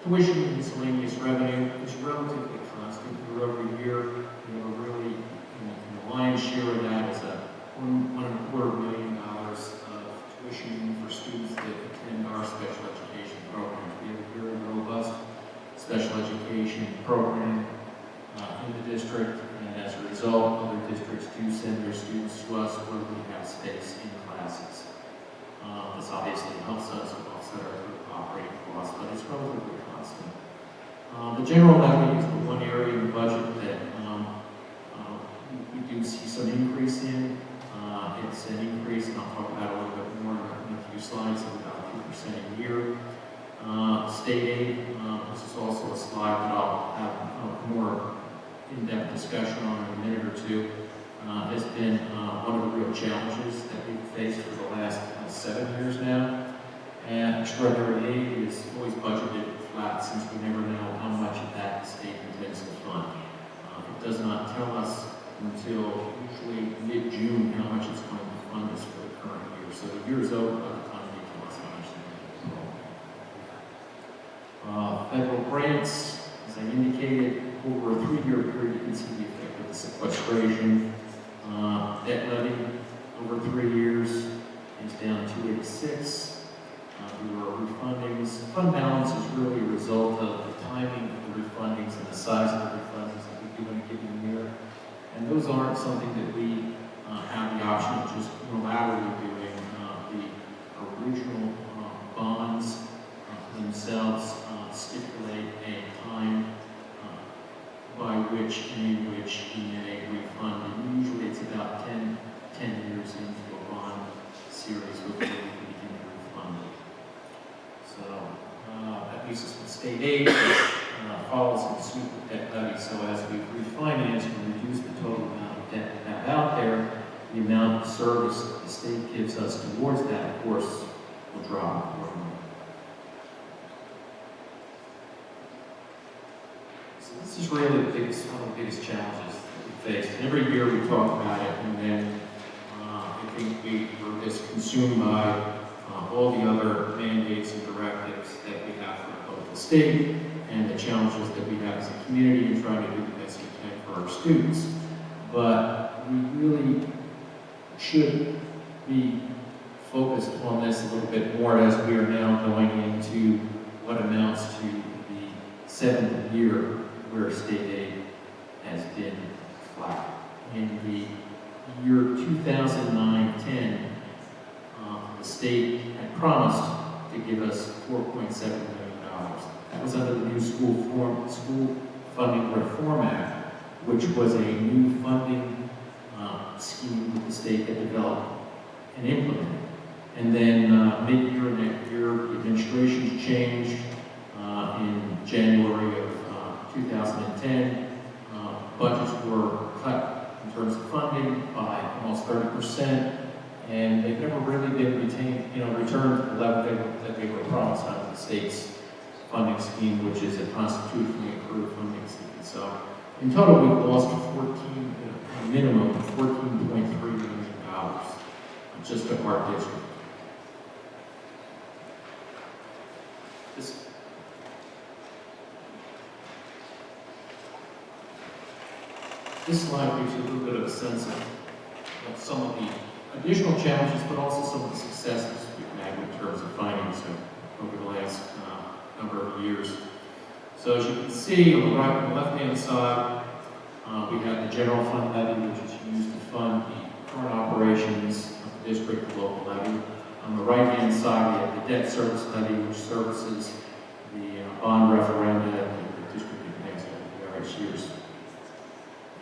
Tuition and miscellaneous revenue is relatively constant year over year. Really, the lion's share of that is $1.25 million of tuition for students that attend our special education programs. We have a very robust special education program in the district, and as a result, other districts do send their students to us where we have space in classes. This obviously helps us offset our operating costs, but it's relatively constant. The general levy is the one area in the budget that we do see some increase in. It's an increase, and I'll talk about it a little bit more in a few slides, of about 2% a year. State aid, this is also a slide that I'll have a more in-depth discussion on in a minute or two, has been one of the real challenges that we've faced for the last 7 years now. And extraordinary aid is always budgeted flat, since we never know how much of that the state intends to fund. It does not tell us until usually mid-June how much it's going to fund us for the current year. So the year is over by the time they tell us how much they need. Federal grants, as I indicated, over a 3-year period, you can see the effect of the sequestration. Debt levy over 3 years is down 286. There were refundings. Fund balance is really a result of the timing of the refundings and the size of the refundings that we do in a given year. And those aren't something that we have the option of just unilaterally doing. The original bonds themselves stipulate a time by which and in which we may refund. And usually it's about 10 years into a bond series before we can begin to refund it. So that leaves us with state aid, which follows in suit with debt levy. So as we refinance and reduce the total amount of debt we have out there, the amount of service the state gives us towards that, of course, will drop accordingly. So this is really one of the biggest challenges that we face. And every year we talk about it, and then I think we're just consumed by all the other mandates and directives that we have for both the state and the challenges that we have as a community in trying to do the best we can for our students. But we really should be focused on this a little bit more as we are now going into what amounts to the 7th year where state aid has been flat. In the year 2009-10, the state had promised to give us $4.7 million. That was under the new School Funding Reform Act, which was a new funding scheme that the state had developed and implemented. And then mid-year that year, the administration changed in January of 2010. Budgets were cut in terms of funding by almost 30%. And they've never really been returned to the level that they were promised under the state's funding scheme, which is a constitutionally approved funding scheme. So, in total, we've lost a minimum of $14.3 million just to our district. This slide gives you a little bit of a sense of some of the additional challenges, but also some of the successes we've had in terms of financing over the last number of years. So as you can see on the right and left-hand side, we have the general fund levy, which is used to fund the current operations of the district and local levy. On the right-hand side, we have the debt service levy, which services the bond referenda that the district makes over various years.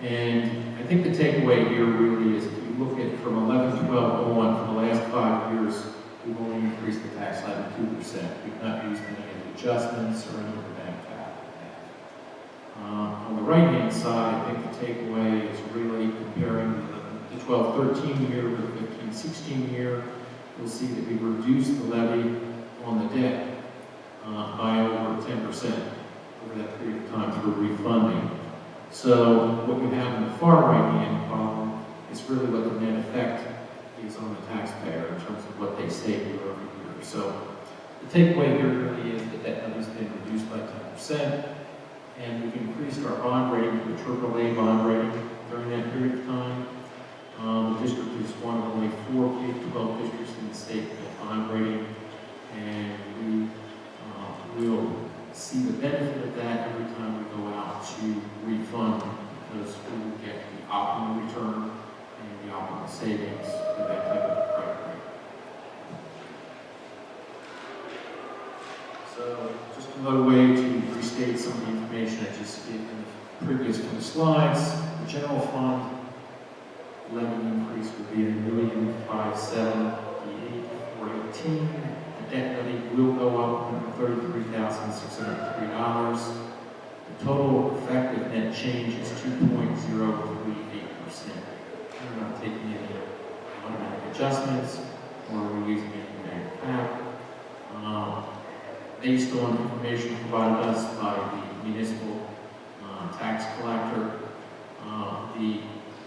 And I think the takeaway here really is if you look at from 11-12 on, for the last 5 years, we've only increased the tax levy 2%. We've not used any of the adjustments or any of the bank cap. On the right-hand side, I think the takeaway is really comparing the 12-13 year with the 15-16 year. You'll see that we've reduced the levy on the debt by over 10% over that period of time through refunding. So what you have in the far right-hand column is really what the net effect is on the taxpayer in terms of what they save year over year. So the takeaway here really is that debt levy's been reduced by 10%, and we've increased our bond rating to a AAA bond rating during that period of time. The district is one of only 4 K-12 districts in the state with bond rating, and we will see the benefit of that every time we go out to refund, because we will get the optimal return and the optimal savings for that type of credit rate. So just another way to restate some of the information I just gave in the previous 2 slides. The general fund levy increase would be $1,578,418. The debt levy will go up $133,603. The total effective net change is 2.038%. We're not taking any automatic adjustments or we're using any bank cap. Based on information provided us by the municipal tax collector, the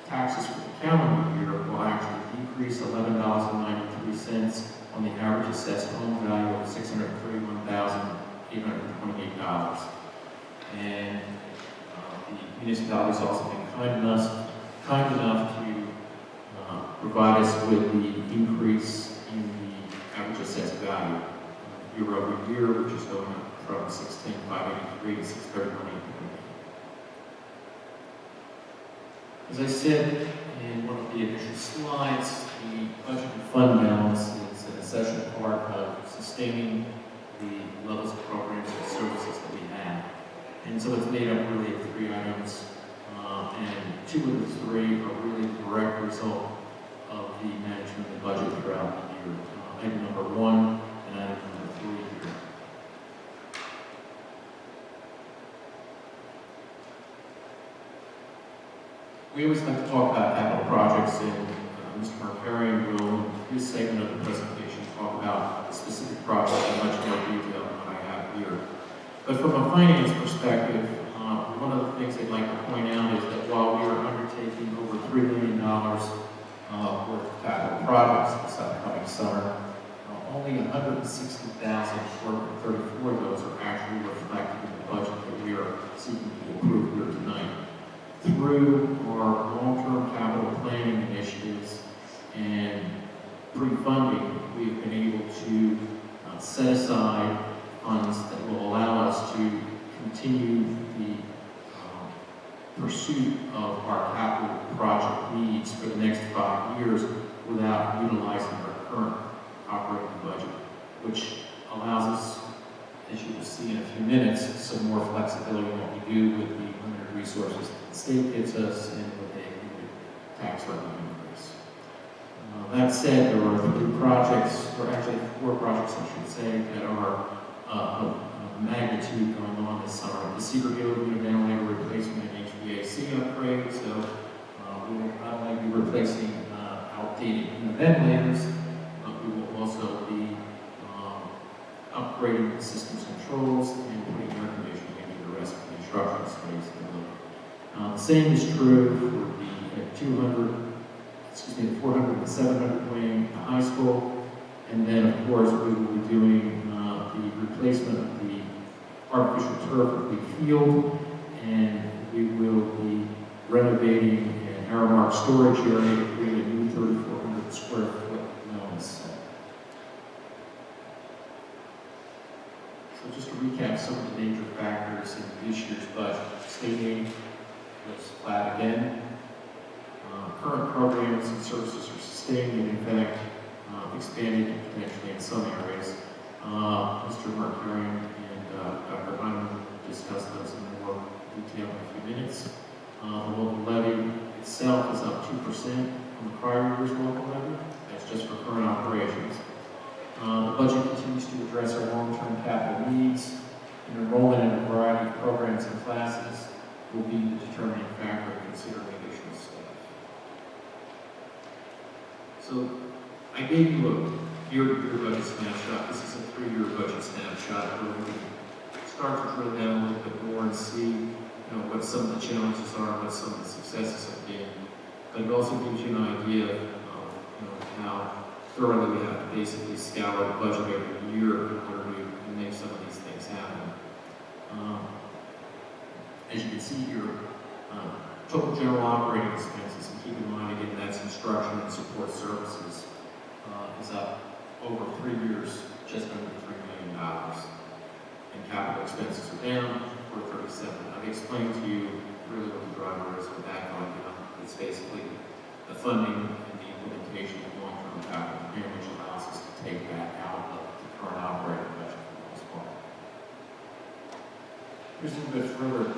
taxes for the calendar year will actually decrease $11.93 on the average assessed home value of $631,828. And the municipality has also been kind enough to provide us with the increase in the average assessed value year over year, which is going up from $16,583 to $631,828. As I said in one of the initial slides, the budget and fund balance is an essential part of sustaining the levels of programs and services that we have. And so it's made up really of 3 items, and 2 of the 3 are really the direct result of the management of the budget throughout the year. Item number 1 and item number 3 here. We always like to talk about capital projects, and Mr. Markarian will, in his segment of the presentation, talk about the specific projects in much more detail than what I have here. But from a finance perspective, one of the things I'd like to point out is that while we are undertaking over $3 million worth of capital projects this upcoming summer, only 160,434 of those are actually reflected in the budget that we are seeking to approve here tonight. Through our long-term capital planning initiatives and pre-funding, we've been able to set aside funds that will allow us to continue the pursuit of our capital project needs for the next 5 years without utilizing our current operating budget, which allows us, as you will see in a few minutes, some more flexibility in what we do with the limited resources that the state gives us and with a limited tax revenue increase. That said, there are 3 projects, or actually 4 projects, I should say, that are of magnitude going on this summer. The Secret-Hill ventilator replacement and HVAC upgrade, so we will not only be replacing outdated ventilators, but we will also be upgrading the system's controls and putting air conditioning into the rest of the instructional space. The same is true for the 400 and 700 wing high school, and then of course we will be doing the replacement of the artificial turf at the field, and we will be renovating an Aramark storage area to create a new 3,400 square foot wellness center. So just to recap some of the major factors in this year's budget. State aid was flat again. Current programs and services are sustained and in fact expanded potentially in some areas. Mr. Markarian and Dr. Hyman discussed those in more detail in a few minutes. The local levy itself is up 2% on the prior year's local levy. That's just for current operations. The budget continues to address our long-term capital needs, and enrollment in a variety of programs and classes will be the determining factor in considering additional staff. So I gave you a year-to-year budget snapshot. This is a 3-year budget snapshot where we start to drill down a little bit more and see what some of the challenges are, what some of the successes have been. But it also gives you an idea of how thoroughly we have to basically scour the budget every year in order to make some of these things happen. As you can see here, total general operating expenses, and keep in mind again that's instruction and support services, is up over 3 years, just under $3 million. And capital expenses are down 437. I've explained to you really what the driver is for that going down. It's basically the funding and the implementation of long-term capital plan, which allows us to take that out of the current operating budget for the most part. Here's a little bit further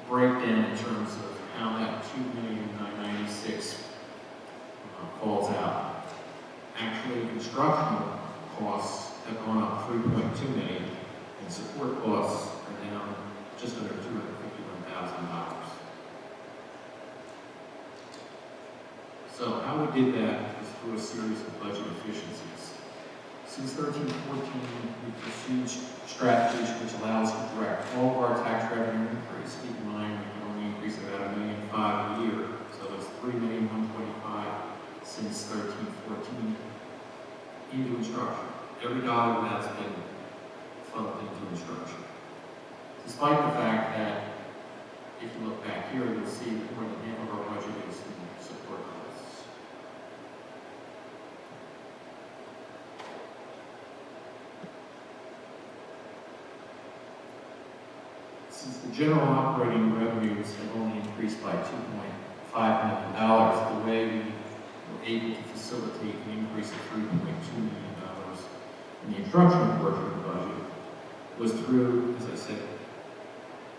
breakdown in terms of how that $2,996,000 falls out. Actually, construction costs have gone up $3.2 million, and support costs are down just under $251,000. So how we did that was through a series of budget efficiencies. Since 13-14, we pursued strategies which allow us to direct all of our tax revenue increase. Keep in mind, we can only increase about $1.5 million a year, so it's $3,125,000 since 13-14 into instruction. Every dollar that's been funded into instruction. Despite the fact that, if you look back here, you'll see that more than half of our budget is in support costs. Since the general operating revenues have only increased by $2.5 million, the way we were able to facilitate an increase of $3.2 million in the instructional portion of the budget was through, as I said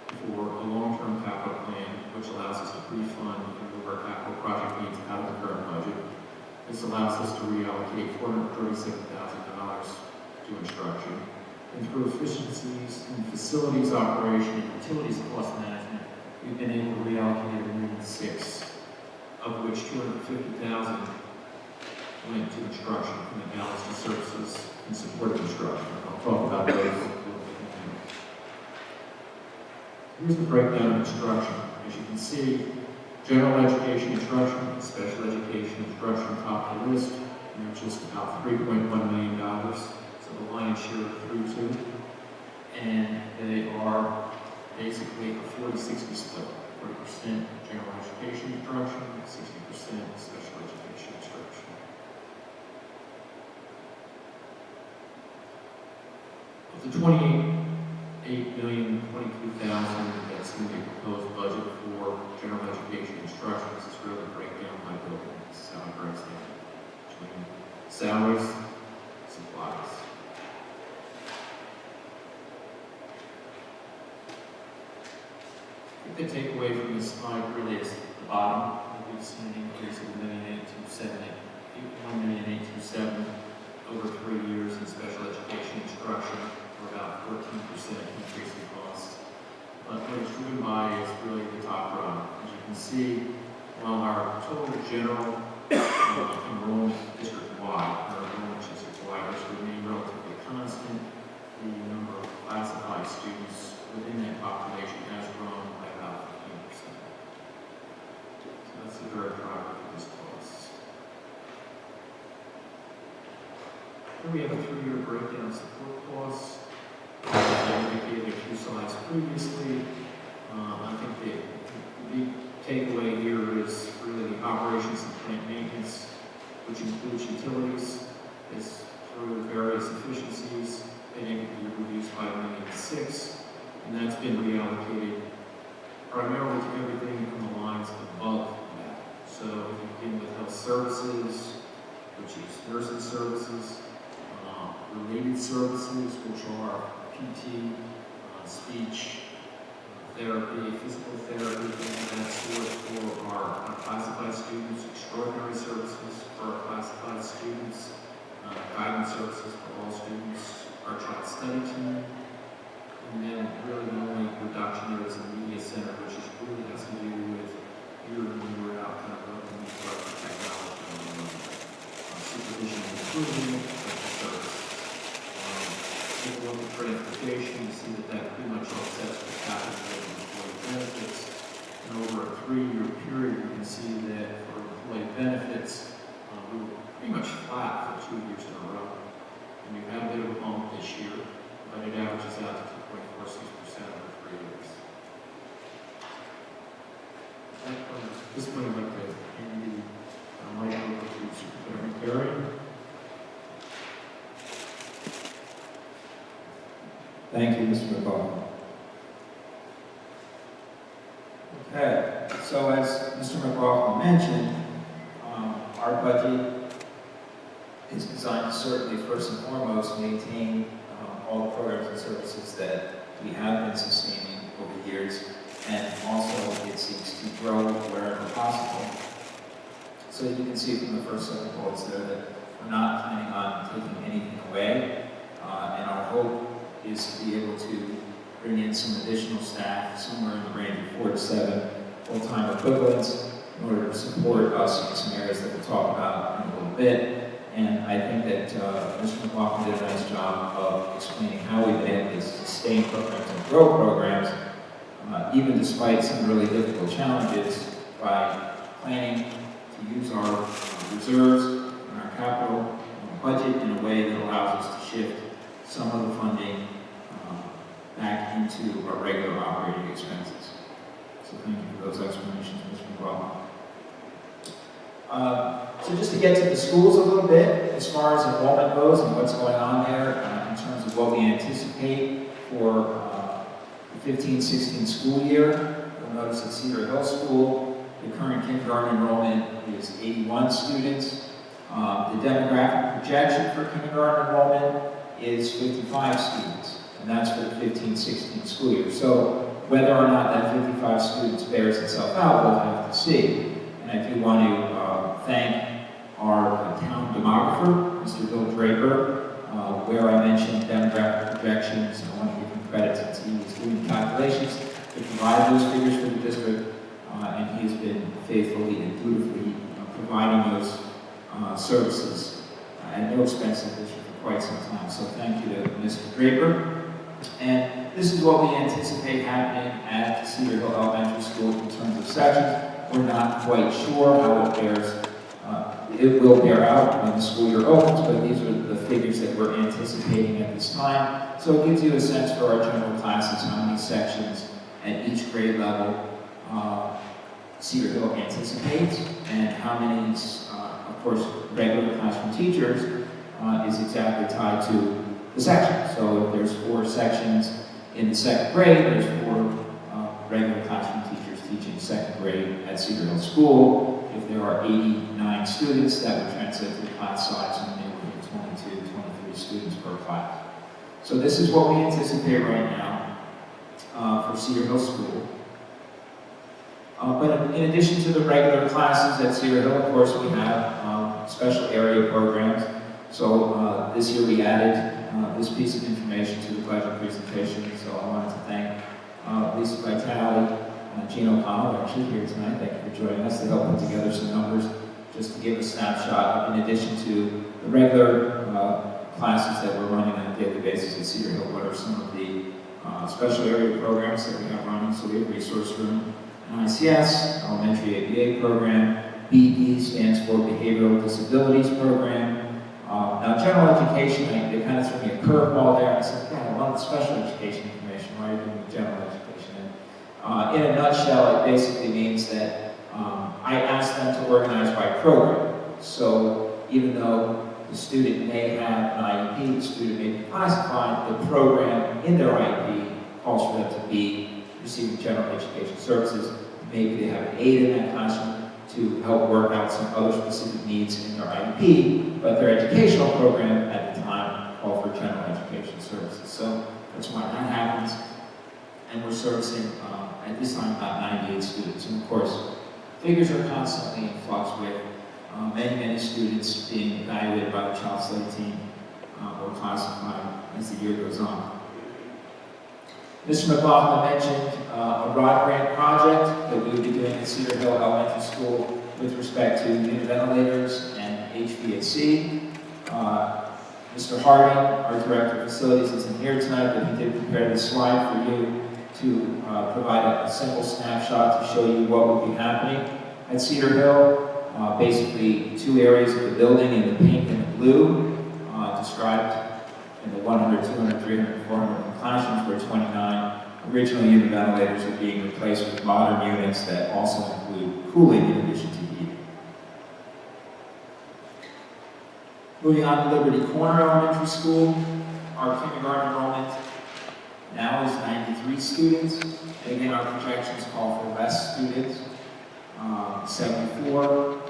before, a long-term capital plan, which allows us to pre-fund and move our capital project needs out of the current budget. This allows us to reallocate $437,000 to instruction. And through efficiencies in facilities operation and utilities cost management, we've been able to reallocate $1,600,000, of which $250,000 went to instruction and the balance to services and support of instruction. I'll talk about those a little bit more. Here's the breakdown of instruction. As you can see, general education instruction, special education instruction top of the list, and they're just about $3.1 million. So the lion's share of 3.2, and they are basically a 40-60 split. 40% general education instruction, 60% special education instruction. Of the $28,022,000 that's in the proposed budget for general education instruction, this is really breakdown by building. This is how it breaks down between salaries, supplies. The takeaway from this slide really is the bottom. We've seen an increase of $1,827,000 over 3 years in special education instruction, or about 14% increase in costs. But what it's driven by is really the top row. As you can see, while our total general enrollment district-wide, our enrollment district-wide has remained relatively constant, the number of classified students within that population has grown by about 15%. So that's the direct driver for this cost. Here we have a 3-year breakdown of support costs. As I indicated a few slides previously, I think the big takeaway here is really the operations and plant maintenance, which includes utilities, is through various efficiencies, been able to be reduced by $1.6 million, and that's been reallocated primarily to everything from the lines above that. So we begin with health services, which is nursing services, related services, which are PT, speech, therapy, physical therapy, things of that sort for our unclassified students, extraordinary services for our classified students, guidance services for all students, our child study team, and then really the only reduction there is the media center, which is really has to do with here when we were out kind of looking at technology and supervision and improvement of the service. Take a look at transportation, you see that that pretty much offsets the capital and employee benefits. And over a 3-year period, you can see that for employee benefits, we were pretty much flat for 2 years in a row. And we've had a bit of a bump this year, but it averages out to 2.46% over 3 years. At this point, I'd like to hand the mic over to Superintendent Barry. Thank you, Mr. McLaughlin. Okay, so as Mr. McLaughlin mentioned, our budget is designed to certainly first and foremost maintain all the programs and services that we have been sustaining over the years, and also it seeks to grow wherever possible. So you can see from the first 7 bullets there that we're not planning on taking anything away, and our hope is to be able to bring in some additional staff, somewhere in the range of 4 to 7 full-time equivalents, in order to support us in some areas that we'll talk about in a little bit. And I think that Mr. McLaughlin did a nice job of explaining how we've been able to sustain programs and grow programs, even despite some really difficult challenges, by planning to use our reserves and our capital budget in a way that allows us to shift some of the funding back into our regular operating expenses. So thank you for those explanations, Mr. McLaughlin. So just to get to the schools a little bit, as far as enrollment goes and what's going on there in terms of what we anticipate for the 15-16 school year, you'll notice at Cedar Hill School, the current kindergarten enrollment is 81 students. The demographic projection for kindergarten enrollment is 55 students, and that's for the 15-16 school year. So whether or not that 55 students bears itself out, we'll have to see. And I do want to thank our town demographer, Mr. Bill Draper, where I mentioned demographic projections. I want to give him credit since he was doing calculations to provide those figures for the district, and he has been faithfully and dutifully providing those services at no expense to the district for quite some time. So thank you to Mr. Draper. And this is what we anticipate happening at Cedar Hill Elementary School in terms of sections. We're not quite sure how it bears. It will bear out when the school year opens, but these are the figures that we're anticipating at this time. So it gives you a sense for our general classes, how many sections at each grade level Cedar Hill anticipates, and how many, of course, regular classroom teachers is exactly tied to the section. So if there's 4 sections in the 2nd grade, there's 4 regular classroom teachers teaching 2nd grade at Cedar Hill School. If there are 89 students, that would translate to the class size in the neighborhood of 22 to 23 students per class. So this is what we anticipate right now for Cedar Hill School. But in addition to the regular classes at Cedar Hill, of course, we have special area programs. So this year we added this piece of information to the budget presentation. So I wanted to thank Lisa Vitale, Gene O'Connell, actually here tonight. Thank you for joining us to help put together some numbers just to give a snapshot, in addition to the regular classes that we're running on a daily basis at Cedar Hill. What are some of the special area programs that we have running? So we have Resource Room, an ICS, Elementary ABA program. BD stands for Behavioral Disabilities Program. Now, general education, they kind of threw me a curveball there. I said, God, I wanted special education information. Why are you doing general education? In a nutshell, it basically means that I asked them to organize by program. So even though the student may have an IEP, the student may be classified, the program in their IEP calls for them to be receiving general education services. Maybe they have an aide in that classroom to help work out some other specific needs in their IEP, but their educational program at the time called for general education services. So that's why that happens. And we're servicing, at this time, about 98 students. And of course, figures are constantly in flux with many students being evaluated by the child study team or classified as the year goes on. Mr. McLaughlin mentioned a rod grant project that we would be doing at Cedar Hill Elementary School with respect to unit ventilators and HVAC. Mr. Harding, our Director of Facilities, isn't here tonight, but he did prepare this slide for you to provide a simple snapshot to show you what would be happening at Cedar Hill. Basically, two areas of the building in the pink and the blue, described in the 100, 200, 300, 400 classrooms where 29 original unit ventilators are being replaced with modern units that also include cooling in addition to heating. Moving on to Liberty Corner Elementary School, our kindergarten enrollment now is 93 students. And again, our projections call for less students, 74.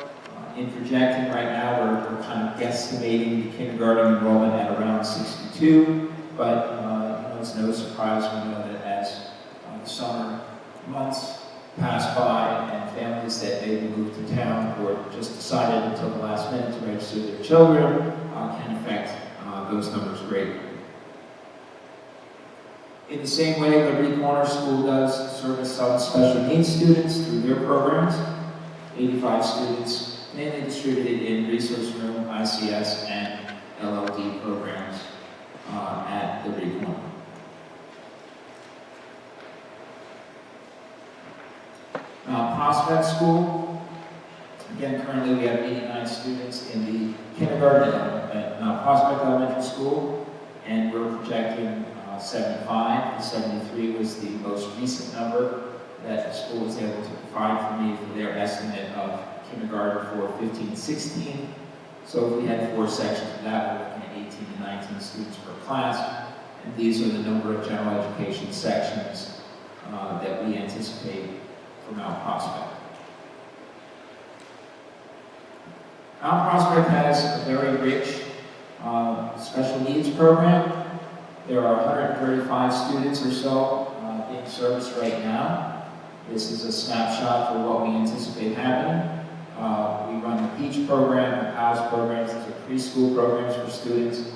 In projecting right now, we're kind of guesstimating the kindergarten enrollment at around 62, but it's no surprise we know that as the summer months pass by and families that maybe moved to town or just decided until the last minute to register their children can affect those numbers greatly. In the same way, Liberty Corner School does service some special needs students through their programs, 85 students mainly distributed in resource room, ICS, and LLD programs at Liberty Corner. Prospect School, again, currently we have 89 students in the kindergarten at Prospect Elementary School, and we're projecting 75. The 73 was the most recent number that the school was able to provide for me for their estimate of kindergarten for 15-16. So if we had 4 sections of that, we're looking at 18 to 19 students per class. And these are the number of general education sections that we anticipate for Mount Prospect. Mount Prospect has a very rich special needs program. There are 135 students or so being serviced right now. This is a snapshot for what we anticipate happening. We run the PEACH program, the POWS programs. These are preschool programs for students.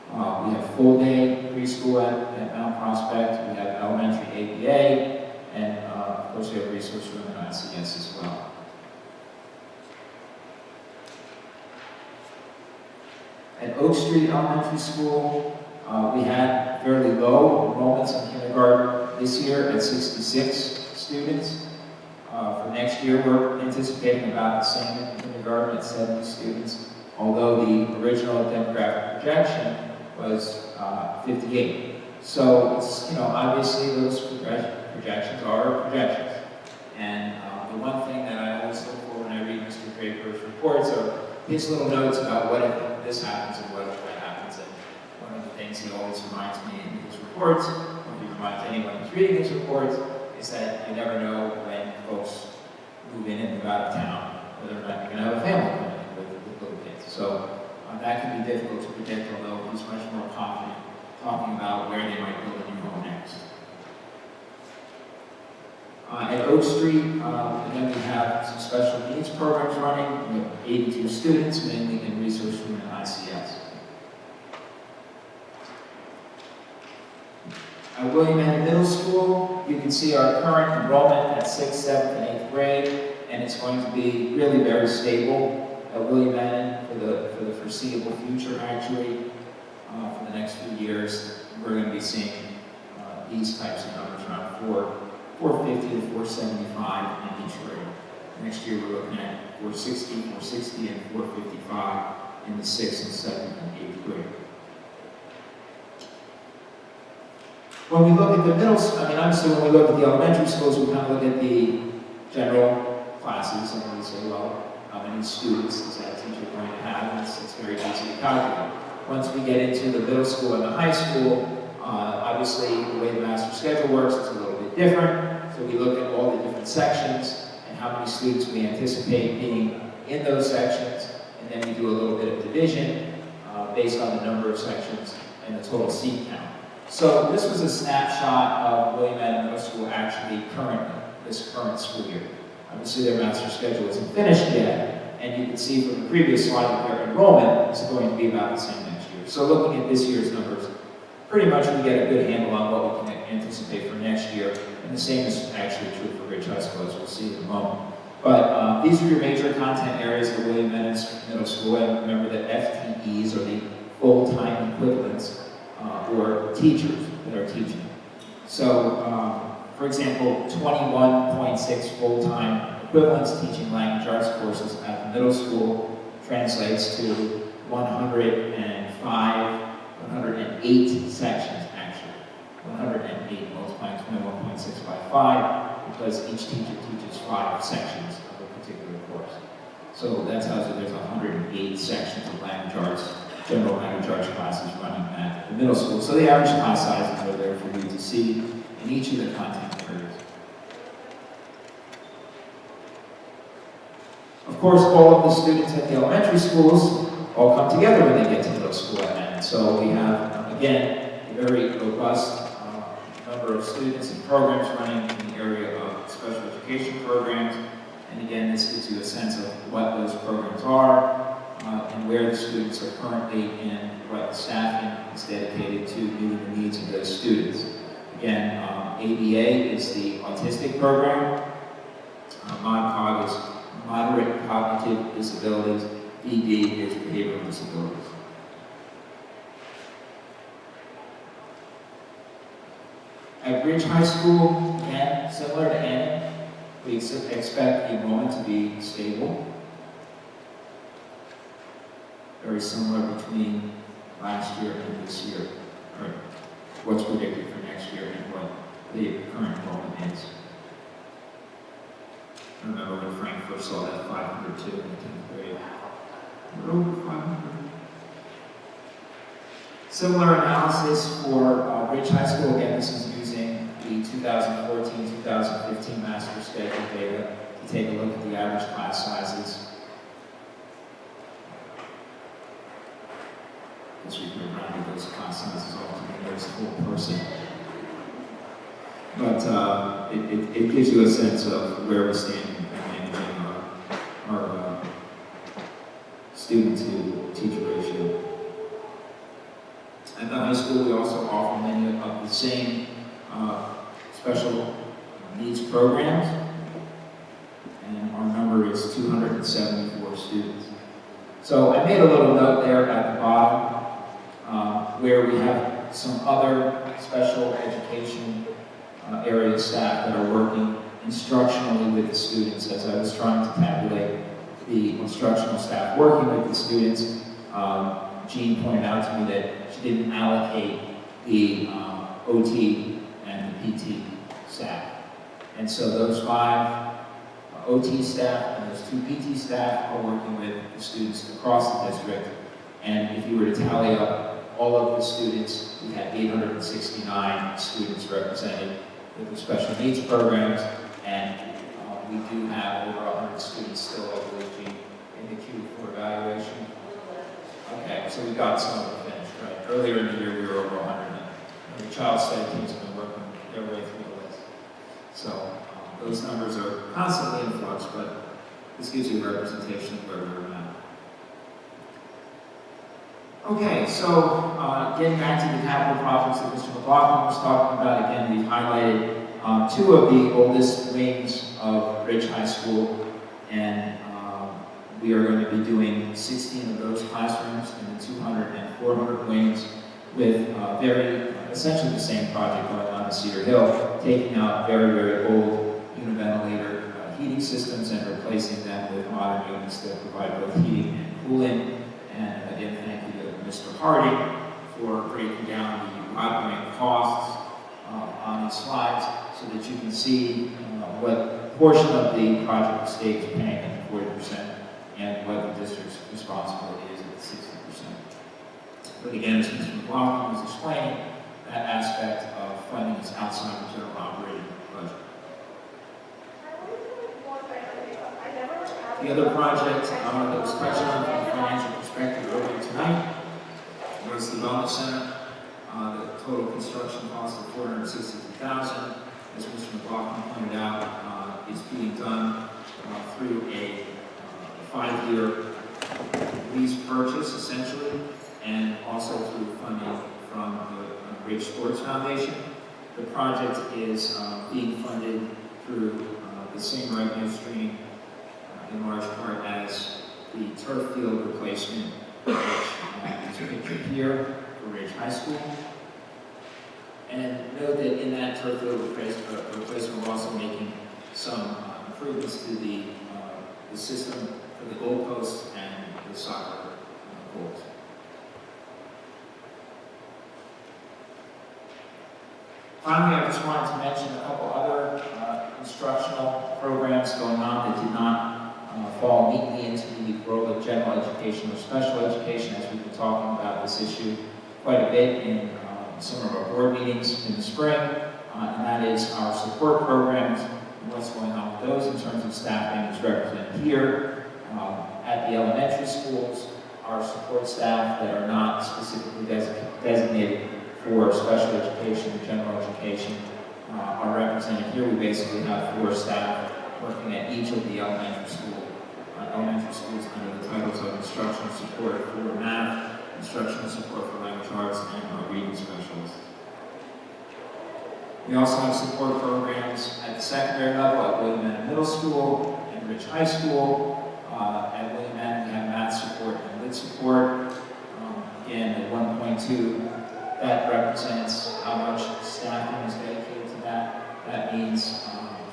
We have full-day preschool at Mount Prospect. We have elementary ABA, and of course we have resource room and ICS as well. At Oak Street Elementary School, we had fairly low enrollments in kindergarten this year at 66 students. For next year, we're anticipating about the same in kindergarten at 70 students, although the original demographic projection was 58. So, obviously those projections are projections. And the one thing that I always look for when I read Mr. Draper's reports are his little notes about what if this happens and what if that happens. And one of the things he always reminds me in his reports, or he reminds anyone who's reading his reports, is that you never know when folks move in and move out of town, whether or not you're going to have a family coming in with little kids. So that can be difficult to predict, although he's much more confident talking about where they might build a new home next. At Oak Street, again, we have some special needs programs running. We have 82 students, mainly in resource room and ICS. At William Henry Middle School, you can see our current enrollment at 6th, 7th, and 8th grade, and it's going to be really very stable at William Henry for the foreseeable future, actually. For the next few years, we're going to be seeing these types of numbers around 450 to 475 in each grade. Next year, we're looking at 460, and 455 in the 6th and 7th and 8th grade. When we look at the middle, obviously when we look at the elementary schools, we kind of look at the general classes, and we say, well, how many students is that teacher going to have? And it's very easy to calculate. Once we get into the middle school and the high school, obviously the way the master schedule works is a little bit different. So we look at all the different sections and how many students we anticipate being in those sections, and then we do a little bit of division based on the number of sections and the total seat count. So this was a snapshot of William Adams Middle School actually currently, this current school year. Obviously their master schedule isn't finished yet, and you can see from the previous slide that their enrollment is going to be about the same next year. So looking at this year's numbers, pretty much we get a good handle on what we can anticipate for next year, and the same is actually true for Ridge High School, as we'll see in a moment. But these are your major content areas of William Adams Middle School, and remember that FTEs are the full-time equivalents or teachers that are teaching. So, for example, 21.6 full-time equivalents teaching language arts courses at the middle school translates to 108 sections, actually. 108 multiplying 21.6 by 5, because each teacher teaches 5 sections of a particular course. So that tells you there's 108 sections of language arts, general language arts classes running at the middle school. So the average class sizes are there for you to see in each of the content areas. Of course, all of the students at the elementary schools all come together when they get to middle school and so we have, again, a very robust number of students and programs running in the area of special education programs. And again, this gives you a sense of what those programs are and where the students are currently and what the staffing is dedicated to meeting the needs of those students. Again, ABA is the autistic program. ModCog is moderate cognitive disabilities. ED is behavioral disabilities. At Ridge High School, again, similar to Annie, we expect the enrollment to be stable. Very similar between last year and this year, or what's predicted for next year and what the current enrollment is. I remember when Frank first saw that 502 in the 10th grade. We're over 500. Similar analysis for Ridge High School. Again, this is using the 2014-2015 master schedule data to take a look at the average class sizes. As we can round those class sizes all together as a whole person. But it gives you a sense of where we stand in managing our student to teacher ratio. At the high school, we also offer many of the same special needs programs, and our number is 274 students. So I made a little note there at the bottom where we have some other special education area staff that are working instructionally with the students. As I was trying to tabulate the instructional staff working with the students, Jean pointed out to me that she didn't allocate the OT and the PT staff. And so those 5 OT staff and those 2 PT staff are working with the students across the district. And if you were to tally up all of the students, we had 869 students represented with the special needs programs, and we do have over 100 students still overaging in the queue for evaluation. Okay, so we got some of it finished, right? Earlier in the year, we were over 100. And the child study teams have been working their way through the list. So those numbers are constantly in flux, but this gives you a representation of where we're at. Okay, so getting back to the capital projects that Mr. McLaughlin was talking about, again, we've highlighted 2 of the oldest wings of Ridge High School, and we are going to be doing 16 of those classrooms in the 200 and 400 wings with essentially the same project going on at Cedar Hill, taking out very, very old univentilator heating systems and replacing them with modern units that provide both heating and cooling. And again, thank you to Mr. Hardy for breaking down the operating costs on these slides so that you can see what portion of the project the state is paying at 40% and what the district's responsibility is at 60%. But again, as Mr. McLaughlin was explaining, that aspect of funding is outside the general operating budget. The other project that was touched on from a financial perspective earlier tonight was the Wellness Center. The total construction cost of $462,000, as Mr. McLaughlin pointed out, is being done through a 5-year lease purchase, essentially, and also through funding from the Ridge Sports Foundation. The project is being funded through the same revenue stream, in large part as the turf field replacement, which is pictured here for Ridge High School. And note that in that turf field replacement, we're also making some improvements to the system for the goalposts and the soccer goals. Finally, I just wanted to mention a couple other instructional programs going on that did not fall neatly into the world of general education or special education, as we've been talking about this issue quite a bit in some of our board meetings in the spring, and that is our support programs and what's going on with those in terms of staffing is represented here. At the elementary schools, our support staff that are not specifically designated for special education or general education are represented here. We basically have 4 staff working at each of the elementary schools under the titles of instructional support for math, instructional support for language arts, and reading specialists. We also have support programs at the secondary level at William Mann Middle School and Ridge High School. At William Mann, we have math support and lit support. Again, at 1.2, that represents how much staffing is dedicated to that. That means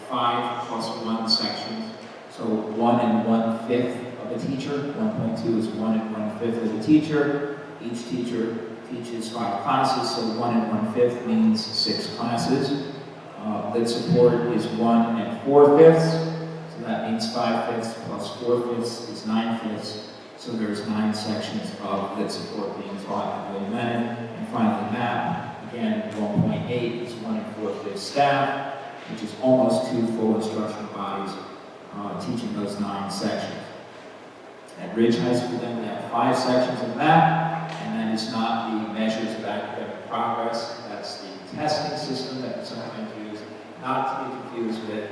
5 plus 1 sections. So 1 and 1/5 of a teacher. 1.2 is 1 and 1/5 of a teacher. Each teacher teaches 5 classes, so 1 and 1/5 means 6 classes. Lit support is 1 and 4/5, so that means 5/5 plus 4/5 is 9/5. So there's 9 sections of lit support being taught at William Mann. And finally, math, again, 1.8 is 1 and 4/5 staff, which is almost 2 full instructional bodies teaching those 9 sections. At Ridge High School, then we have 5 sections of math, and that is not the measures of academic progress. That's the testing system that we sometimes use, not to be confused with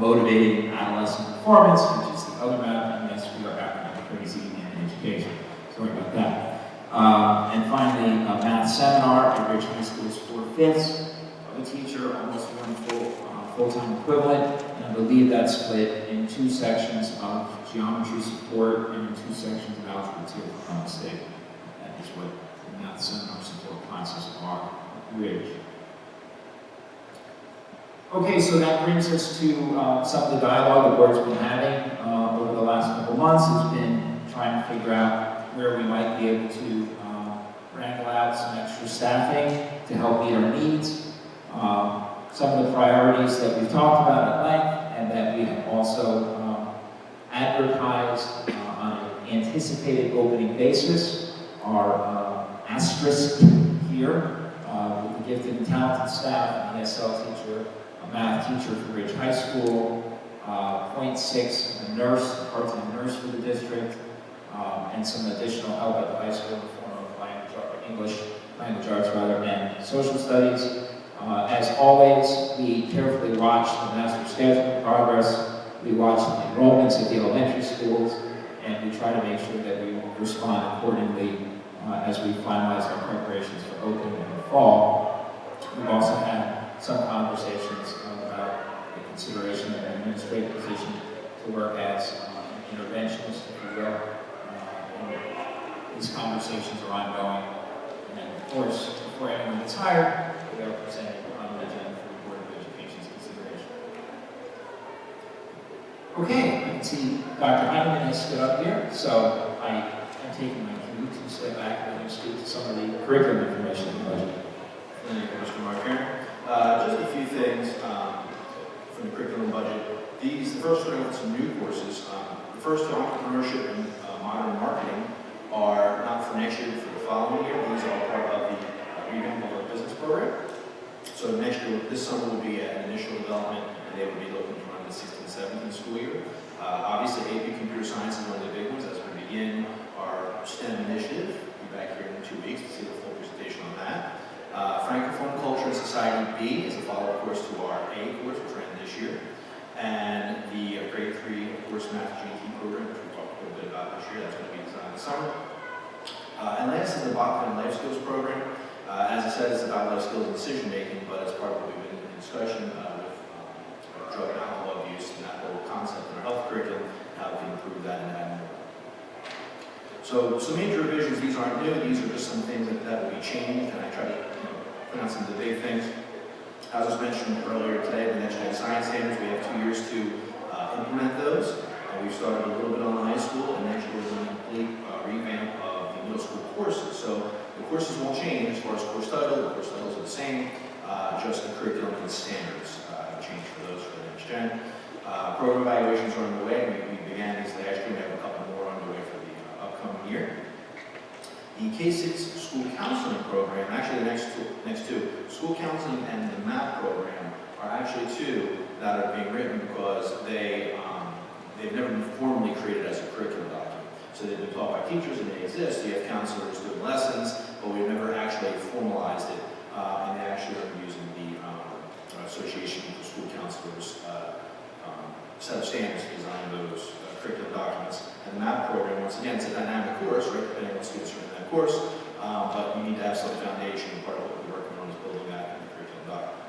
motivating adolescent performance, which is the other math, and yes, we are academic crazy in education. Sorry about that. And finally, a math seminar at Ridge High School is 4/5 of a teacher, almost 1 full-time equivalent. And I believe that's split in 2 sections of geometry support and in 2 sections of algebra 2, if I'm not mistaken. That is what the math seminar support classes are at Ridge. Okay, so that brings us to some of the dialogue the board's been having over the last couple months. It's been trying to figure out where we might be able to wrangle out some extra staffing to help meet our needs. Some of the priorities that we've talked about at length and that we have also advertised on an anticipated opening basis are asterisked here with the gifted and talented staff, an ESL teacher, a math teacher for Ridge High School, 0.6 a nurse, a part-time nurse for the district, and some additional help at the high school in the form of English language arts and social studies. As always, we carefully watch the master schedule progress. We watch the enrollments at the elementary schools, and we try to make sure that we respond accordingly as we finalize our preparations for opening in the fall. We've also had some conversations about the consideration of an administrative position to work as an interventionist, if you will. These conversations are ongoing, and of course, before anyone gets hired, they are presented on the agenda for the Board of Education's consideration. Okay, I can see Dr. Heineman has stood up here, so I am taking my cue to step back and let him speak to some of the curriculum information in the budget. Thank you, Mr. Marker. Just a few things from the curriculum budget. The first one with some new courses. The first two, entrepreneurship and modern marketing, are not for next year, but for the following year. These are part of the revamp of our business program. So next year, this summer will be an initial development, and they will be looking to run the 16-17 school year. Obviously, AP Computer Science is one of the big ones as we begin our STEM initiative. We'll be back here in 2 weeks to see the full presentation on that. Francophone Culture and Society B is a follow-up course to our A course, which ran this year. And the grade 3 course math GT program, which we talked a little bit about this year, that's going to be designed this summer. And last is the Bachman Life Skills program. As I said, it's about life skills and decision making, but it's part of what we've been in discussion with drug and alcohol abuse and that whole concept in our health curriculum, how we can improve that and add more. So some major revisions, these aren't new, these are just some things that will be changed, and I try to put on some of the big things. As was mentioned earlier today, the next gen science standards, we have 2 years to implement those. We've started a little bit on the high school, and next year we're going to complete revamp of the middle school courses. So the courses won't change as far as course title, the course titles are the same, just the curriculum and standards have changed for those for the next gen. Program evaluations are underway. We began these last year, we have a couple more underway for the upcoming year. The K-6 school counseling program, actually the next two, school counseling and the math program are actually two that are being written because they've never been formally created as a curriculum document. So they've been taught by teachers and they exist. You have counselors doing lessons, but we've never actually formalized it. And they actually are using the Association for School Counselors set of standards to design those curriculum documents. And the math program, once again, it's a dynamic course, right, depending on what students are in that course, but you need to have some foundation. Part of what we're working on is building that in the curriculum document.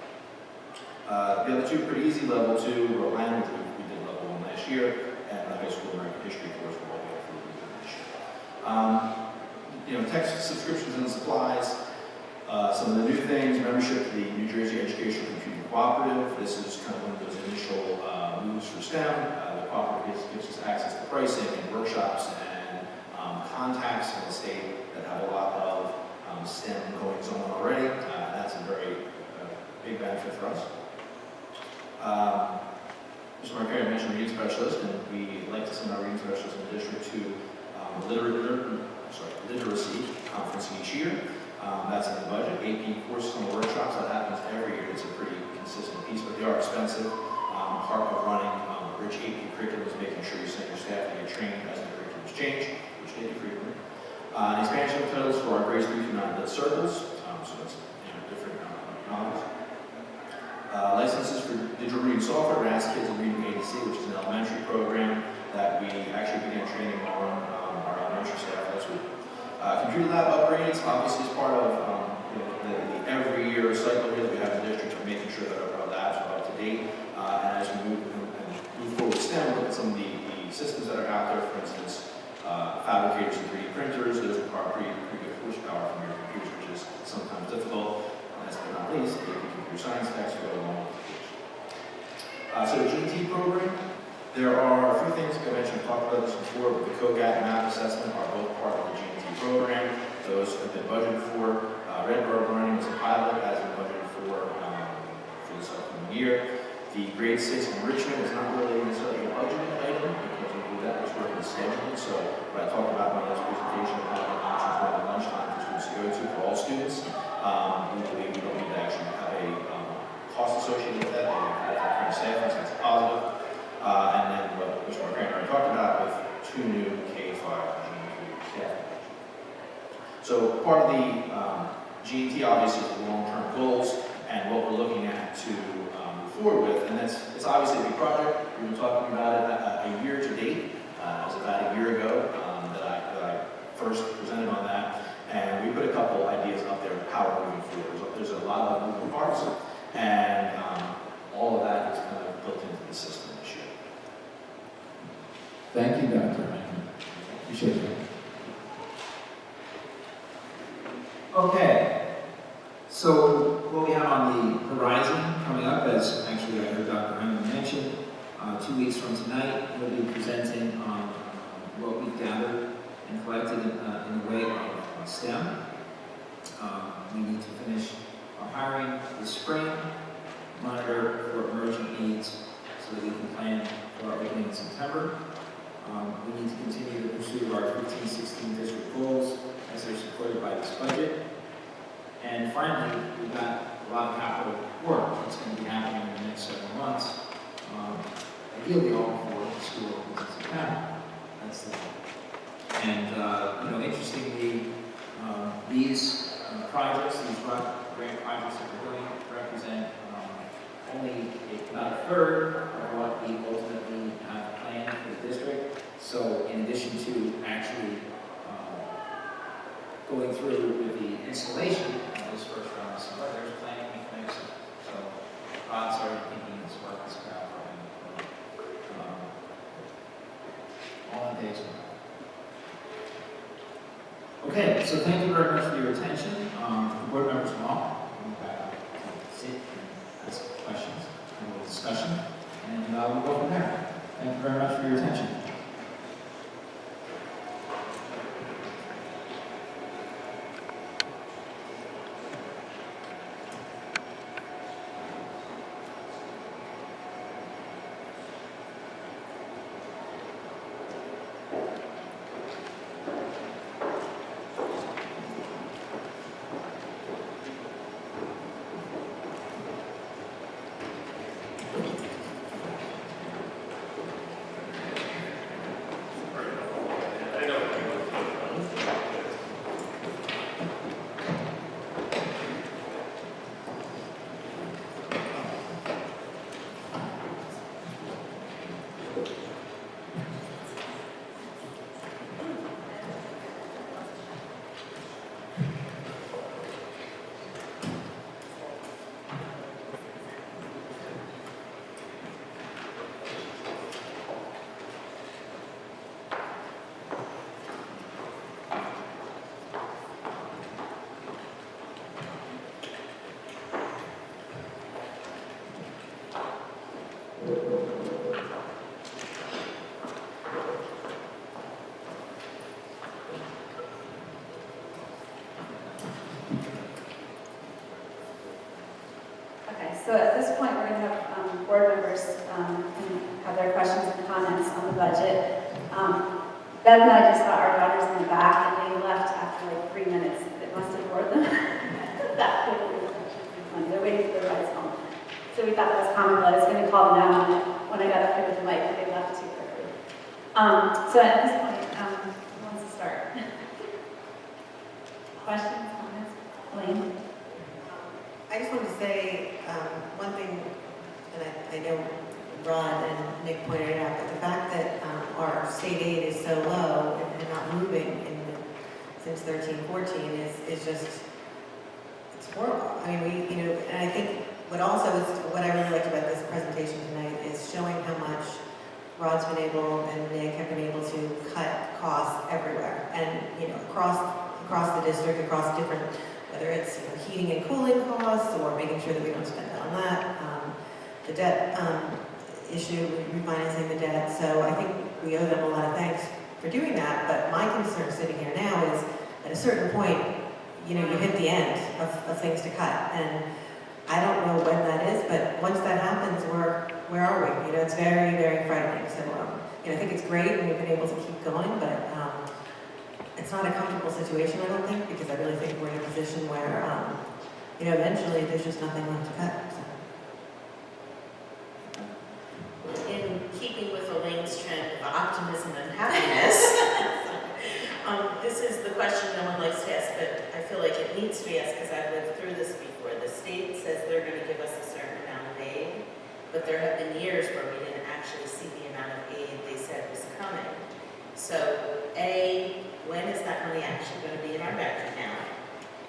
The other two are pretty easy. Level 2, World Language, we did level 1 last year, and the high school American History course we're all the way through this year. Text subscriptions and supplies. Some of the new things, membership to the New Jersey Educational Computing Cooperative. This is kind of one of those initial moves for STEM. The cooperative gives us access to pricing and workshops and contacts in the state that have a lot of STEM goings on already. That's a very big benefit for us. Mr. Marquardt mentioned reading specialist, and we like to send our reading specialists in the district to literacy conference each year. That's in the budget. AP courses and workshops, that happens every year. It's a pretty consistent piece, but they are expensive. Part of running rich AP curriculum is making sure you send your staff to get trained as the curriculums change, which they do frequently. Expansion of titles for our grades 3 through 9 lit circles, so that's different novels. Licenses for digital reading software, Ask Kids in Reading ADC, which is an elementary program that we actually began training on our elementary staff last week. Computer lab upgrades, obviously, is part of the every year cycle here that we have in the district of making sure that our labs are up to date. And as we move forward with STEM, look at some of the systems that are out there, for instance, fabricators and 3D printers, those require pretty good horsepower from your computers, which is sometimes difficult. Last but not least, the computer science techs go along with the So the GT program, there are a few things I mentioned, I talked about this before, but the COGAT and math assessment are both part of the GT program. Those have been budgeted for. Redbird Learning is a pilot, has been budgeted for this upcoming year. The grade 6 enrichment is not really necessarily a budgeted item because we do that much work in scheduling. So what I talked about in my last presentation, having options for lunchtime for students to go to for all students. We believe we don't need to actually have a cost associated with that. We have that kind of staff, so that's positive. And then what Mr. Marquardt already talked about with 2 new K-5 staff. So part of the G&T obviously is the long-term goals and what we're looking at to move forward with, and it's obviously a big project. We've been talking about it a year to date. It was about a year ago that I first presented on that, and we put a couple ideas up there of how we're moving forward. There's a lot of moving parts, and all of that is kind of built into the system this year. Thank you, Dr. Appreciate that. Okay, so what we have on the horizon coming up, as actually I heard Dr. Hyman mention, 2 weeks from tonight, we'll be presenting on what we've gathered and collected in the way of STEM. We need to finish our hiring this spring, monitor for emergent needs so that we can plan for our opening in September. We need to continue to pursue our 15-16 district goals as they're supported by this budget. And finally, we've got a lot of capital work that's going to be happening in the next several months. Ideally, all before the school opens in September. That's the goal. And interestingly, these projects, these grant projects that we're doing, represent only about a third of what we ultimately have planned for the district. So, in addition to actually going through with the installation of this first round of summer, there's planning for next summer. So, Rod's already thinking this work is out all in days. Okay, so thank you very much for your attention. The board members will all sit and ask questions, and we'll discussion, and we'll go from there. Thank you very much for your attention. So at this point, we're going to have board members have their questions and comments on the budget. Bev and I just got our daughters in the back, and they left after like 3 minutes. It must have bored them. That quickly. They're waiting for their rides home. So we thought that was comical. I was going to call them out when I got up here with the mic, but they left too quickly. So at this point, who wants to start? Questions, comments? Elaine? I just wanted to say one thing, and I know Rod and Nick pointed it out, but the fact that our state aid is so low and not moving since 13-14 is just, it's horrible. I mean, and I think what I really liked about this presentation tonight is showing how much Rod's been able and Nick have been able to cut costs everywhere, and across the district, across different. Whether it's heating and cooling costs or making sure that we don't spend on that, the debt issue, refinancing the debt. So I think we owe them a lot of thanks for doing that. But my concern sitting here now is at a certain point, you hit the end of things to cut. And I don't know when that is, but once that happens, where are we? It's very, very frightening. So I think it's great and we've been able to keep going, but it's not a comfortable situation, I don't think, because I really think we're in a position where, eventually there's just nothing left to cut. So. In keeping with Elaine's trend of optimism and happiness, this is the question no one likes to ask, but I feel like it needs to be asked because I've lived through this before. The state says they're going to give us a certain amount of aid, but there have been years where we didn't actually see the amount of aid they said was coming. So, A, when is that money actually going to be in our bank account?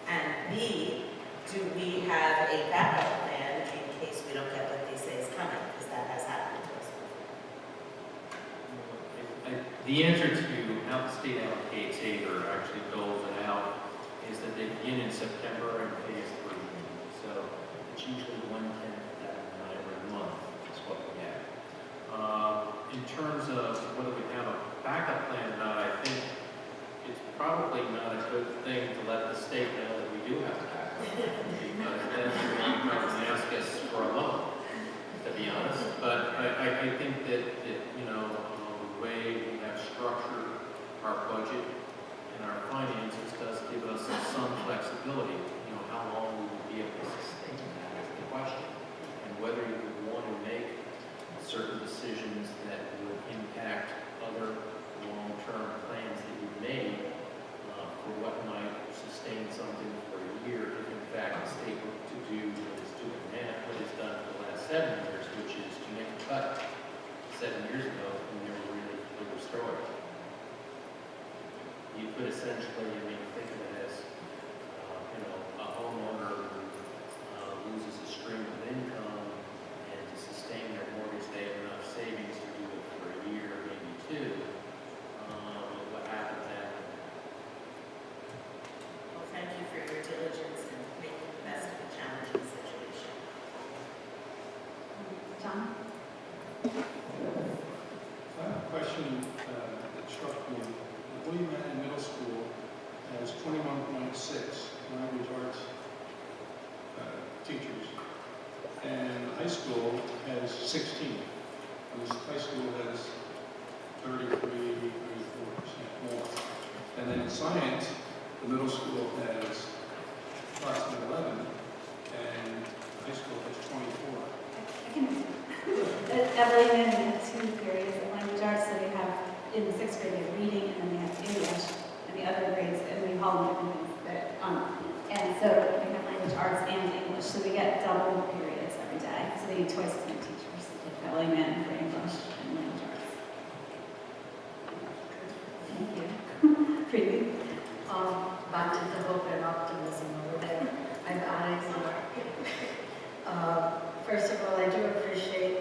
And B, do we have a backup plan in case we don't get what they say is coming? Because that has happened to us before. The answer to how the state allocates aid or actually doles it out is that they begin in September and pay us through June. So it's usually 1/10 of that amount every month is what we have. In terms of whether we have a backup plan or not, I think it's probably not a good thing to let the state know that we do have to back up, because then you might ask us for a loan, to be honest. But I think that, you know, the way we have structured our budget and our finances does give us some flexibility. You know, how long we will be able to sustain that is the question. And whether you would want to make certain decisions that would impact other long-term plans that you've made for what might sustain something for a year, if in fact the state were to do what it's doing now, what it's done for the last 7 years, which is to make a cut 7 years ago when they were really restored. You could essentially, I mean, think of it as, you know, a homeowner who loses a stream of income, and to sustain their mortgage, they have enough savings to do it for a year, maybe two. What happens after that? Well, thank you for your diligence in making the best of a challenging situation. John? I have a question that struck me. William Manning Middle School has 21.6 language arts teachers, and high school has 16. And this high school has 33, 34% more. And then in science, the middle school has approximately 11, and high school has 24. I can answer. At William we have 2 periods of language arts, so they have, in the 6th grade, they have reading, and then they have English, and the other grades, and we call them different things. But, and so we have language arts and English, so we get double periods every day. So they need twice as many teachers at William for English and language arts. Thank you. Preeti? Back to the hope and optimism over there. I'm adding more. First of all, I do appreciate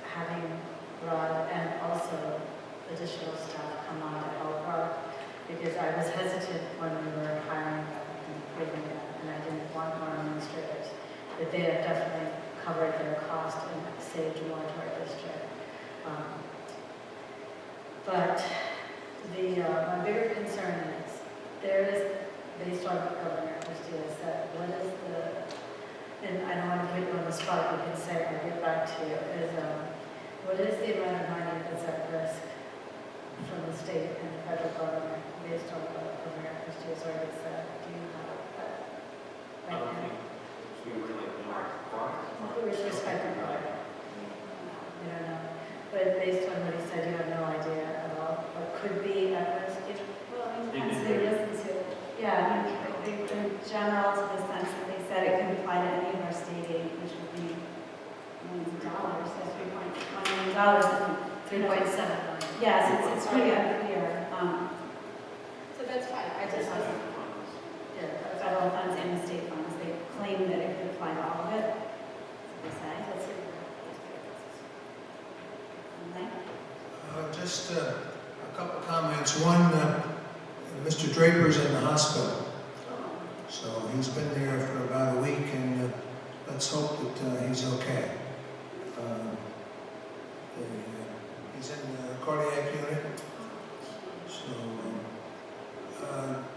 having Rod and also additional staff come on to help out, because I was hesitant when we were hiring and bringing them, and I didn't want more administrators. But they have definitely covered their cost and saved more to our district. But my bigger concern is, there is, based on what Governor Christie has said, what is the, and I don't want to put you on the spot, you can say it, I'll get back to you, is what is the amount of money that's at risk from the state and the federal government based on what Governor Christie has already said? Do you have that I right don't now? think we really know. With respect to God, you don't know. But based on what he said, you have no idea at all what could be at risk. Well, I mean, Pennsylvania listens to it. Yeah, I mean, in general, to the sense that they said it could apply to any of our state aid, which would be millions of dollars, so $3.1 million. 3.7 million. Yes, it's pretty unclear. So that's fine. I just wasn't. Yeah, that's Federal funds and the state funds, they claim that it could apply to all of it. That's what they say. That's it. Mike? Just a couple of comments. One, Mr. Draper's in the hospital, so he's been there for about a week, and let's hope that he's okay. He's in the cardiac unit. So,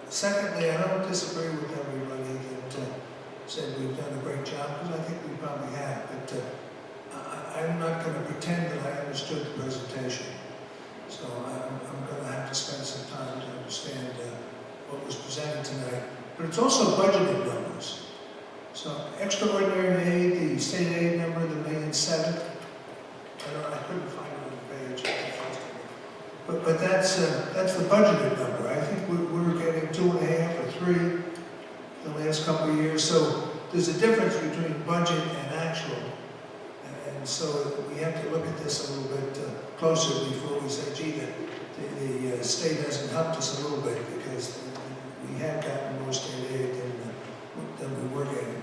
secondly, I don't disagree with everybody that said we've done a great job, because I think we probably have, but I'm not going to pretend that I understood the presentation. So I'm going to have to spend some time to understand what was presented tonight. But it's also budgeted numbers. So extraordinary aid, the state aid number, the $1,000,007. I couldn't find it on the page. But that's the budgeted number. I think we're getting 2.5 or 3 the last couple of years. So there's a difference between budget and actual. And so we have to look at this a little bit closer before we say, gee, the state hasn't helped us a little bit, because we have gotten more state aid than we were getting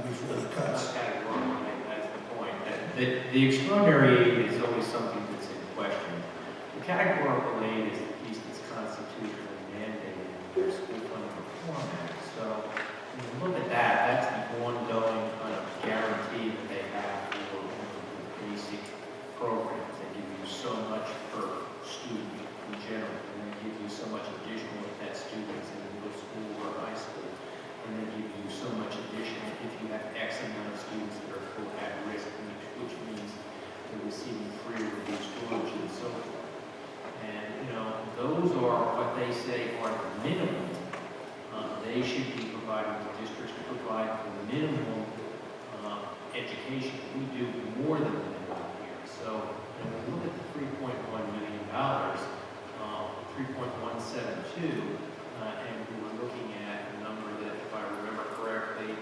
before the cuts. That's the point. The extraordinary aid is always something that's in question. The categorical aid is the piece that's constitutionally mandated in their school funding reform act. So when you look at that, that's the ongoing kind of guarantee that they have for basic programs. They give you so much per student in general, and they give you so much additional if that student's in middle school or high school. And then what they say are the minimum. They should be providing, the districts to provide the minimum education. We do more than the minimum here. So when we look at the $3.1 million, 3.172, and we were looking at a number that, if I remember correctly,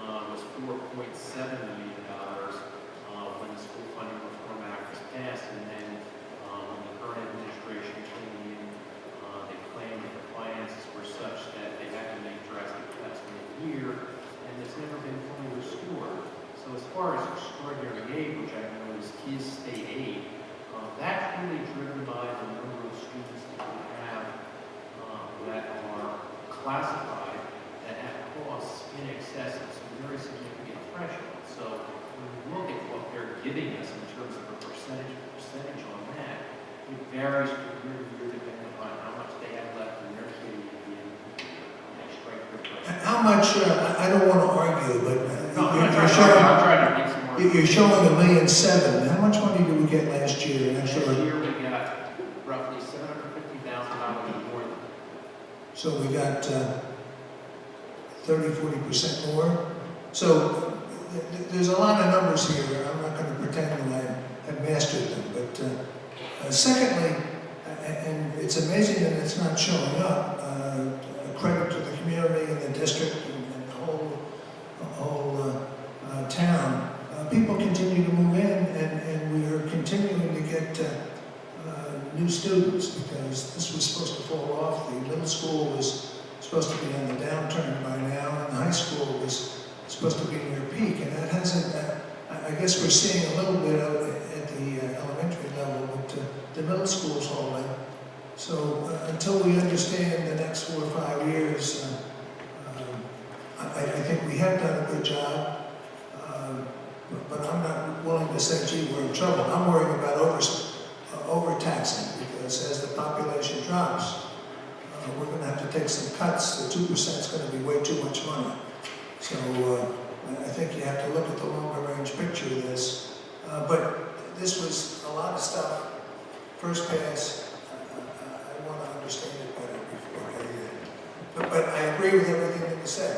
was $4.7 million when the School Funding Reform Act was passed, and then when the current administration came in, they claimed that the finances were such that they had to make drastic cuts mid-year, and it's never been fully restored. So as far as extraordinary aid, which I know is state aid, that's really driven by the number of students that we have that are classified that have costs in excess of some very significant thresholds. So when we look at what they're giving us in terms of a percentage on that, it varies from year to year depending upon how much they have left in their kitty at the end of the year. They strike their price. How much, I don't want to argue, but No, I'm trying to get some more. you're showing $1.7 million. How much money did we get last year? Last year we got roughly $750,000 more. So we got 30–40% more. So there's a lot of numbers here. I'm not going to pretend that I have mastered them. But secondly, and it's amazing that it's not showing up, a credit to the community and the district and the whole town. People continue to move in, and we are continuing to get new students, because this was supposed to fall off. The middle school was supposed to be on the downturn by now, and the high school was supposed to be near peak, and that hasn't, I guess we're seeing a little bit of it at the elementary level, but the middle school's holding. So until we understand the next 4 or 5 years, I think we have done a good job, but I'm not willing to say, gee, we're in trouble. I'm worried about overtaxing, because as the population drops, we're going to have to take some cuts. The 2% is going to be way too much money. So I think you have to look at the longer range picture of this. But this was a lot of stuff. First pass, I want to understand it better before I get in. But I agree with everything that you said.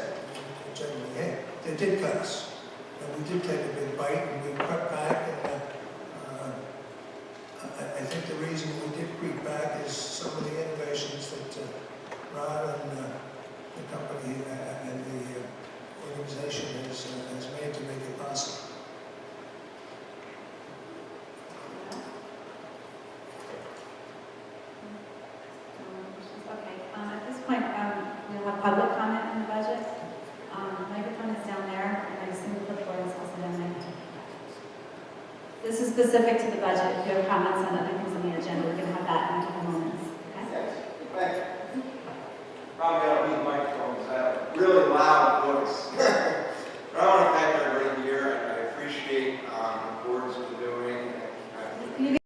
Generally, hey, they did cut us. And we did take a big bite, and we cut back. And I think the reason we did creep back is some of the innovations that Rod and the company and the organization has made to make it possible. Okay, at this point, we'll have public comment on the budget. The microphone is down there, and I assume the clipboard is also down there. This is specific to the budget. If you have comments on other things on the agenda, we're going to have that in a couple moments. Okay? Yes, thanks. Probably ought to use microphones. I have a really loud voice.